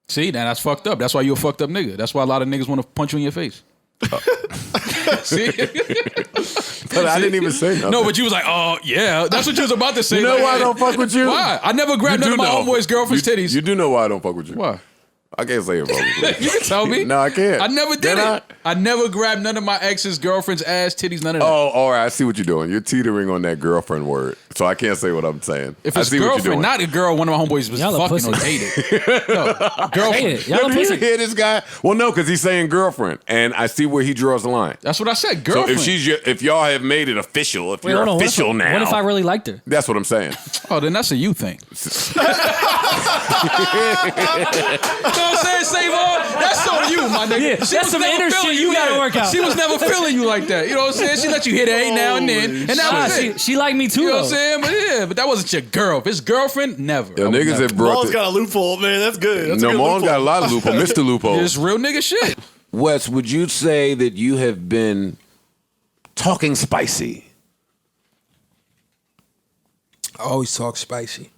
See, now that's fucked up. That's why you're a fucked up nigga. That's why a lot of niggas want to punch you in your face. See? But I didn't even say nothing. No, but you was like, oh yeah, that's what you was about to say. You know Like, why I don't fuck with you? Why? I never grabbed none of my homeboy's girlfriend's titties. You do know why I don't fuck with you. Why? I can't say it publicly. You can tell me. No, I can't. I never did Can it. I never grabbed none of my ex's girlfriend's ass, titties, none of that. Oh, all right. I see what you're doing. You're teetering on that girlfriend word, so I can't say what I'm saying. If I it's see what you're girlfriend, doing. not a girl, one of my homeboys was Y'all are fucking or pussy. dated. No, girlfriend. Say it. Y'all Yo, are do you pussy. hear this guy? Well, no, because he's saying girlfriend, and I see where he draws the line. That's what I said. So Girlfriend. if y'all have made it official, if Wait, you're hold on. official now, What if I really liked her? that's what I'm saying. Oh, then that's a you thing. You know what I'm saying, Savon? That's on you, my nigga. Yeah, She that's was some never inner feeling shit you gotta work out. She was never feeling you like that. You know what I'm saying? She let you hit every now and then, and that Nah, was it. she liked me too. You know what though. I'm saying? But that wasn't your girl. If it's girlfriend, never. Yo, I would niggas never. have brought Maul's the, got a loophole, man. That's good. That's a no, good Maul's got a lot of loophole. Mr. Loophole. It's real nigga shit. Wes, would you say that you have been talking spicy? I always talk spicy.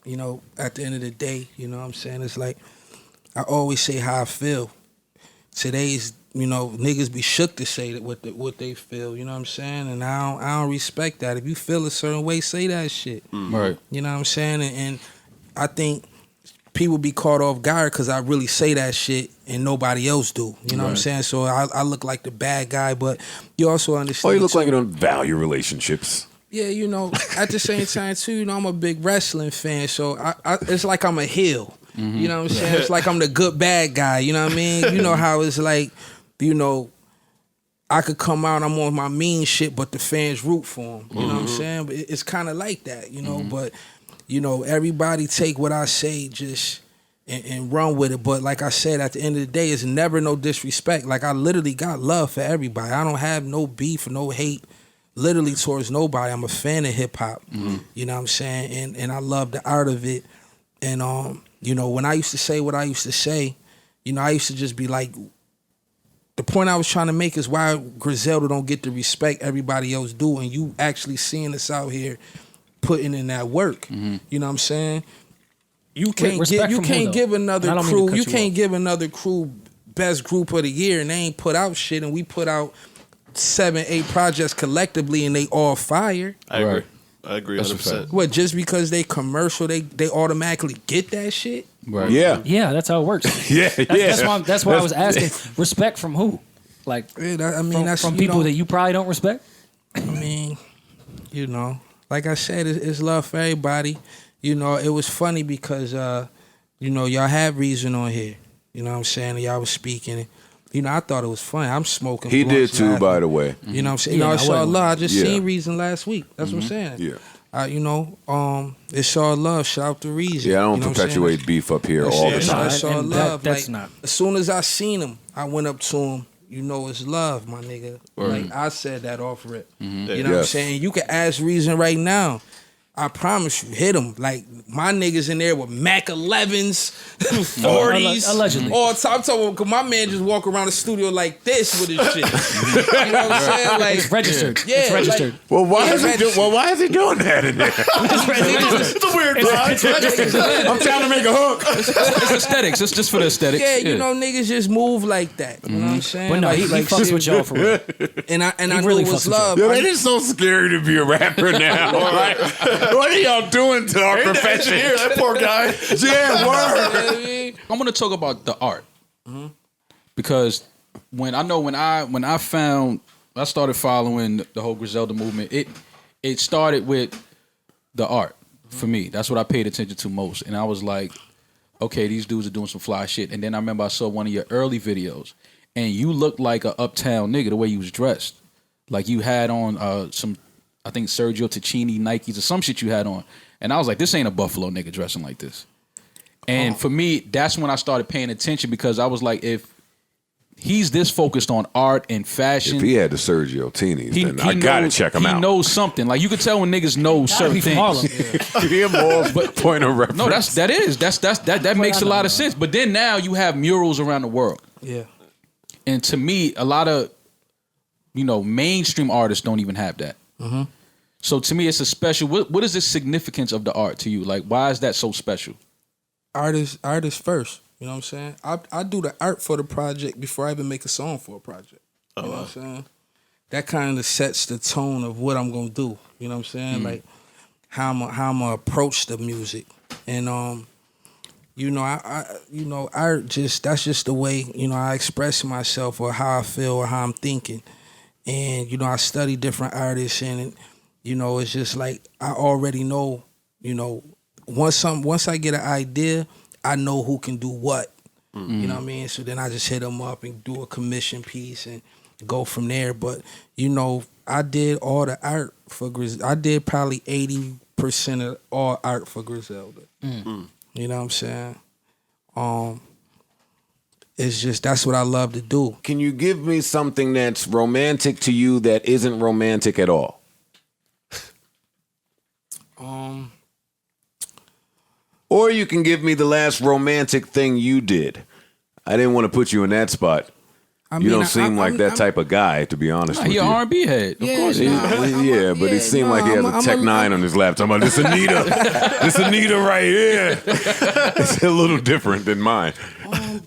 You know, at the end of the day, you know what I'm saying? It's like, I always say how I feel. Today's, you know, niggas be shook to say that what they feel, you know what I'm saying? And I don't respect that. If you feel a certain way, say that shit. Right. You know what I'm saying? And I think people be caught off guard because I really say that shit and nobody else do. You know what I'm saying? So I look like the bad guy, but you also Oh, understand. you look too- like you don't value relationships. Yeah, you know, at the same time too, you know, I'm a big wrestling fan, so I it's like I'm a heel. You know what I'm saying? It's like I'm the good bad guy, you know what I mean? You know how it's like, you know, I could come out, I'm on my mean shit, but the fans root for him. You know what I'm saying? But it's kind of like that, you know, but, you know, everybody take what I say just and run with it. But like I said, at the end of the day, it's never no disrespect. Like, I literally got love for everybody. I don't have no beef or no hate literally towards nobody. I'm a fan of hip hop. You know what I'm saying? And I love the art of it. And you know, when I used to say what I used to say, you know, I used to just be like, the point I was trying to make is why Griselda don't get the respect everybody else do, and you actually seeing us out here putting in that work. You know what I'm saying? You can't respect from who, though? give And I another don't mean to crew. cut You you can't off. give another crew best group of the year, and they ain't put out shit, and we put out 7, 8 projects collectively, and they all fire. I agree. Right. I agree That's a 100%. What, just because they commercial, they automatically get that shit? Right. Yeah. Yeah, that's how it works. Yeah. That's why I was asking. Respect from who? Like Yeah, I mean, from, that's from you people know, that you probably don't respect. I mean, you know, like I said, it's love for everybody. You know, it was funny because, you know, y'all had Reason on here. You know what I'm saying? Y'all was speaking. you know, I thought it was fun. I'm smoking. He did blunts too, laughing. by the way. You know what I'm saying? Yeah, You know, I it's all wasn't- love. I just Yeah. seen Reason last week. That's what I'm saying. Yeah. You know, it's all love. Shout out to Reason. Yeah, I don't You know what I'm saying? perpetuate beef up here all the That's, time. that's all And love. that's like, not- As soon as I seen him, I went up to him. You know it's love, my nigga. Like I said that off rip. You know what I'm Yes. saying? You can ask Reason right now. I promise you, hit him. Like my niggas in there with Mac 11s, 40s, Allegedly. all time. I'm talking because my man just walk around the studio like this with his shit. You know what I'm saying? Like It's registered. Yeah, it's registered. Well, why Yeah, is he why is he doing that in there? It's a weird vibe. I'm trying to make a hook. It's aesthetics. It's just for the aesthetics. Yeah, you know niggas just move like that. You know what I'm saying? But no, like, he fucks with y'all for real. And I know really it fucks was with y'all. love. Yo, I- it is so scary to be a rapper now. Like, what are y'all doing to our profession? Engineer, that poor guy. Yeah, word. I'm gonna talk about the art because when I started following the whole Griselda movement, it started with the art for me. That's what I paid attention to most, and I was like, okay, these dudes are doing some fly shit. And then I remember I saw one of your early videos, and you looked like a uptown nigga the way you was dressed, like you had on some, I think Sergio Tacchini Nikes or some shit you had on, and I was like, this ain't a Buffalo nigga dressing like this. And for me, that's when I started paying attention because I was like, if he's this focused on art and fashion, If he had the Sergio Tinis, then I gotta check him out. He knows something. Like you could tell when niggas know certain He from things. Harlem. He a more point of reference. No, that makes a lot of sense. But then now you have murals around the world, Yeah. and to me, a lot of mainstream artists don't even have that. So to me, it's a special. What is the significance of the art to you? Like, why is that so special? Artist first. You know what I'm saying? I do the art for the project before I even make a song for a project. You know what I'm saying? That kind of sets the tone of what I'm gonna do. You know what I'm saying? Like how I'm gonna approach the music. And art that's just the way, I express myself or how I feel or how I'm thinking. And, I study different artists and it's just like I already know, once I get an idea, I know who can do what. You know what I mean? So then I just hit them up and do a commission piece and go from there. But, I did all the art for Griselda. I did probably 80% of all art for Griselda. You know what I'm saying? It's just, that's what I love to do. Can you give me something that's romantic to you that isn't romantic at all? Or you can give me the last romantic thing you did. I didn't want to put you in that spot. You don't seem like that type of guy, to be honest with He you. an R&B head, of course. But it seemed like he has a Tech 9 on his laptop. I'm like, this Anita. This Anita right here. It's a little different than mine.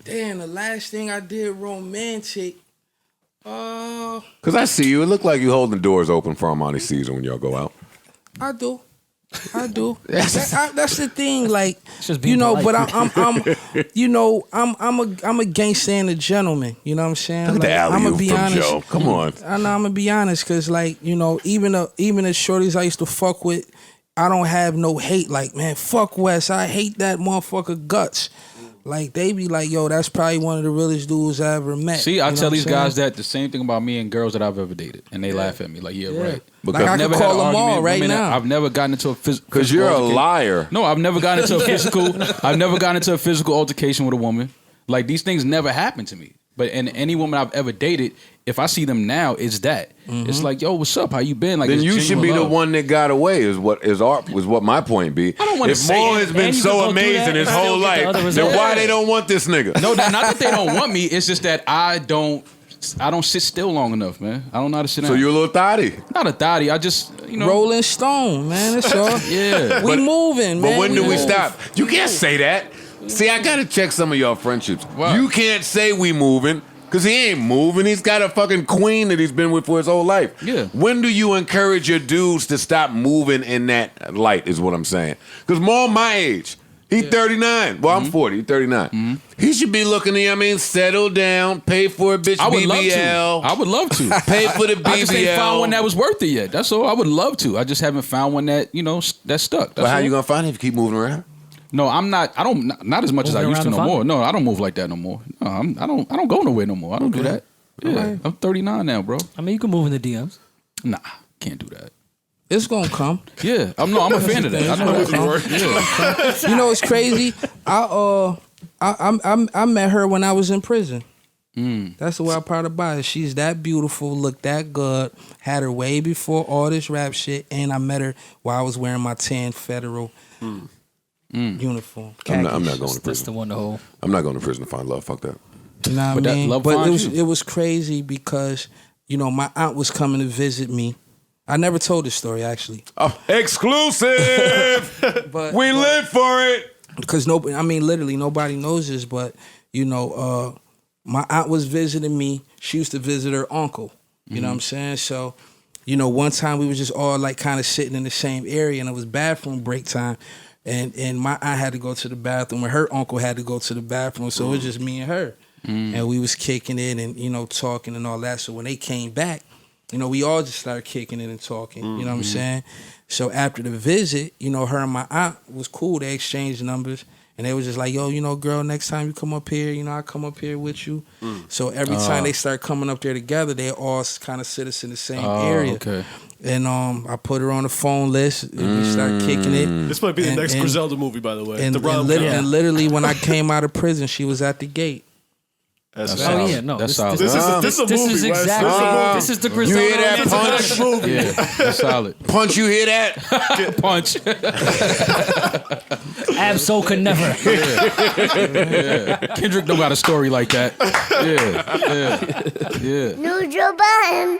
Damn, the last thing I did romantic. Because I see you. It looked like you holding doors open for Armani Caesar when y'all go out. I do. That's the thing, like just being polite. but I'm a gangster and a gentleman. You know what I'm saying? Look at the I'm alley-oop gonna be from honest. Joe. Come on. I know I'm gonna be honest, cause like even the shorties I used to fuck with, I don't have no hate. Like man, fuck West. I hate that motherfucker guts. Like they be like, yo, that's probably one of the realest dudes I ever met. See, I You know tell what these I'm guys saying? that the same thing about me and girls that I've ever dated, and they laugh at me like, yeah. right. Like I can call them all right now. I've never gotten into a physical. Because you're a liar. No, I've never gotten into a physical. I've never gotten into a physical altercation with a woman. Like these things never happen to me. But and any woman I've ever dated, if I see them now, it's that. It's like, yo, what's up? How you been? Like, Then it's you should be genuine the love. one that got away. Was what my point be. I don't wanna if say Mo it. has been And you so can go through amazing that his and whole still get the life, other then result. why they don't want this nigga? No, not that they don't want me. It's just that I don't sit still long enough, man. I don't know how to sit down. So you a little thotty. Not a thotty. I just, Rolling Stone, man. That's all. Yeah. We moving, man. But when do we move. stop? You can't say that. See, I gotta check some of y'all friendships. Why? You can't say we moving. Because he ain't moving. He's got a fucking queen that he's been with for his whole life. Yeah. When do you encourage your dudes to stop moving in that light is what I'm saying. Because more my age. He's 39. Well, I'm 40. He's 39. He should be looking to, settle down, pay for a bitch I would BBL. love to. I would love to. Pay for the BBL. I just ain't found one that was worth it yet. That's all. I would love to. I just haven't found one that, that stuck. That's But how all. you going to find it if you keep moving around? No, I'm not. I don't. Not as much as I Moving used to around no the more. No, I don't move like that no more. No, I don't go nowhere no more. I don't do that. Yeah, I'm 39 now, bro. I mean, you can move in the DMs. Nah, can't do that. It's gonna come. Yeah, I'm a fan of that. I know that. You know, it's crazy. I met her when I was in prison. That's the wild part about it. She's that beautiful, looked that good, had her way before all this rap shit, and I met her while I was wearing my tan federal uniform. I'm not going to That's prison. the one to hold. I'm not going to prison to find love. Fuck that. You know what But I that mean? love But finds you. it was crazy because, you know, my aunt was coming to visit me. I never told this story actually. Oh, exclusive. But We live for it. because nobody, I mean, literally nobody knows this, but you know, my aunt was visiting me. She used to visit her uncle. You know what I'm saying? So, you know, one time we was just all like kind of sitting in the same area, and it was bathroom break time, and my aunt had to go to the bathroom, and her uncle had to go to the bathroom, so it was just me and her, and we was kicking it and you know talking and all that. So when they came back, you know, we all just started kicking it and talking. You know what I'm saying? So after the visit, you know, her and my aunt was cool. They exchanged numbers. And they was just like, yo, you know, girl, next time you come up here, you know, I come up here with you. So every time they start coming up there together, they all kind of sit us in the same area. Okay. And I put her on the phone list, and we start kicking it. This might be the And- next and- Griselda movie, by the way. And, the rom-com. and literally, when I came out of prison, she was at the gate. That's That's Oh solid. yeah, no. That's This solid. This is a this movie, is right? exactly. This is the Griselda. You hear that It's a punch? nice movie. Yeah, that's solid. Punch, you hear that? Punch. Absol could never. Kendrick don't got a story like that. Yeah. New Joe Budden.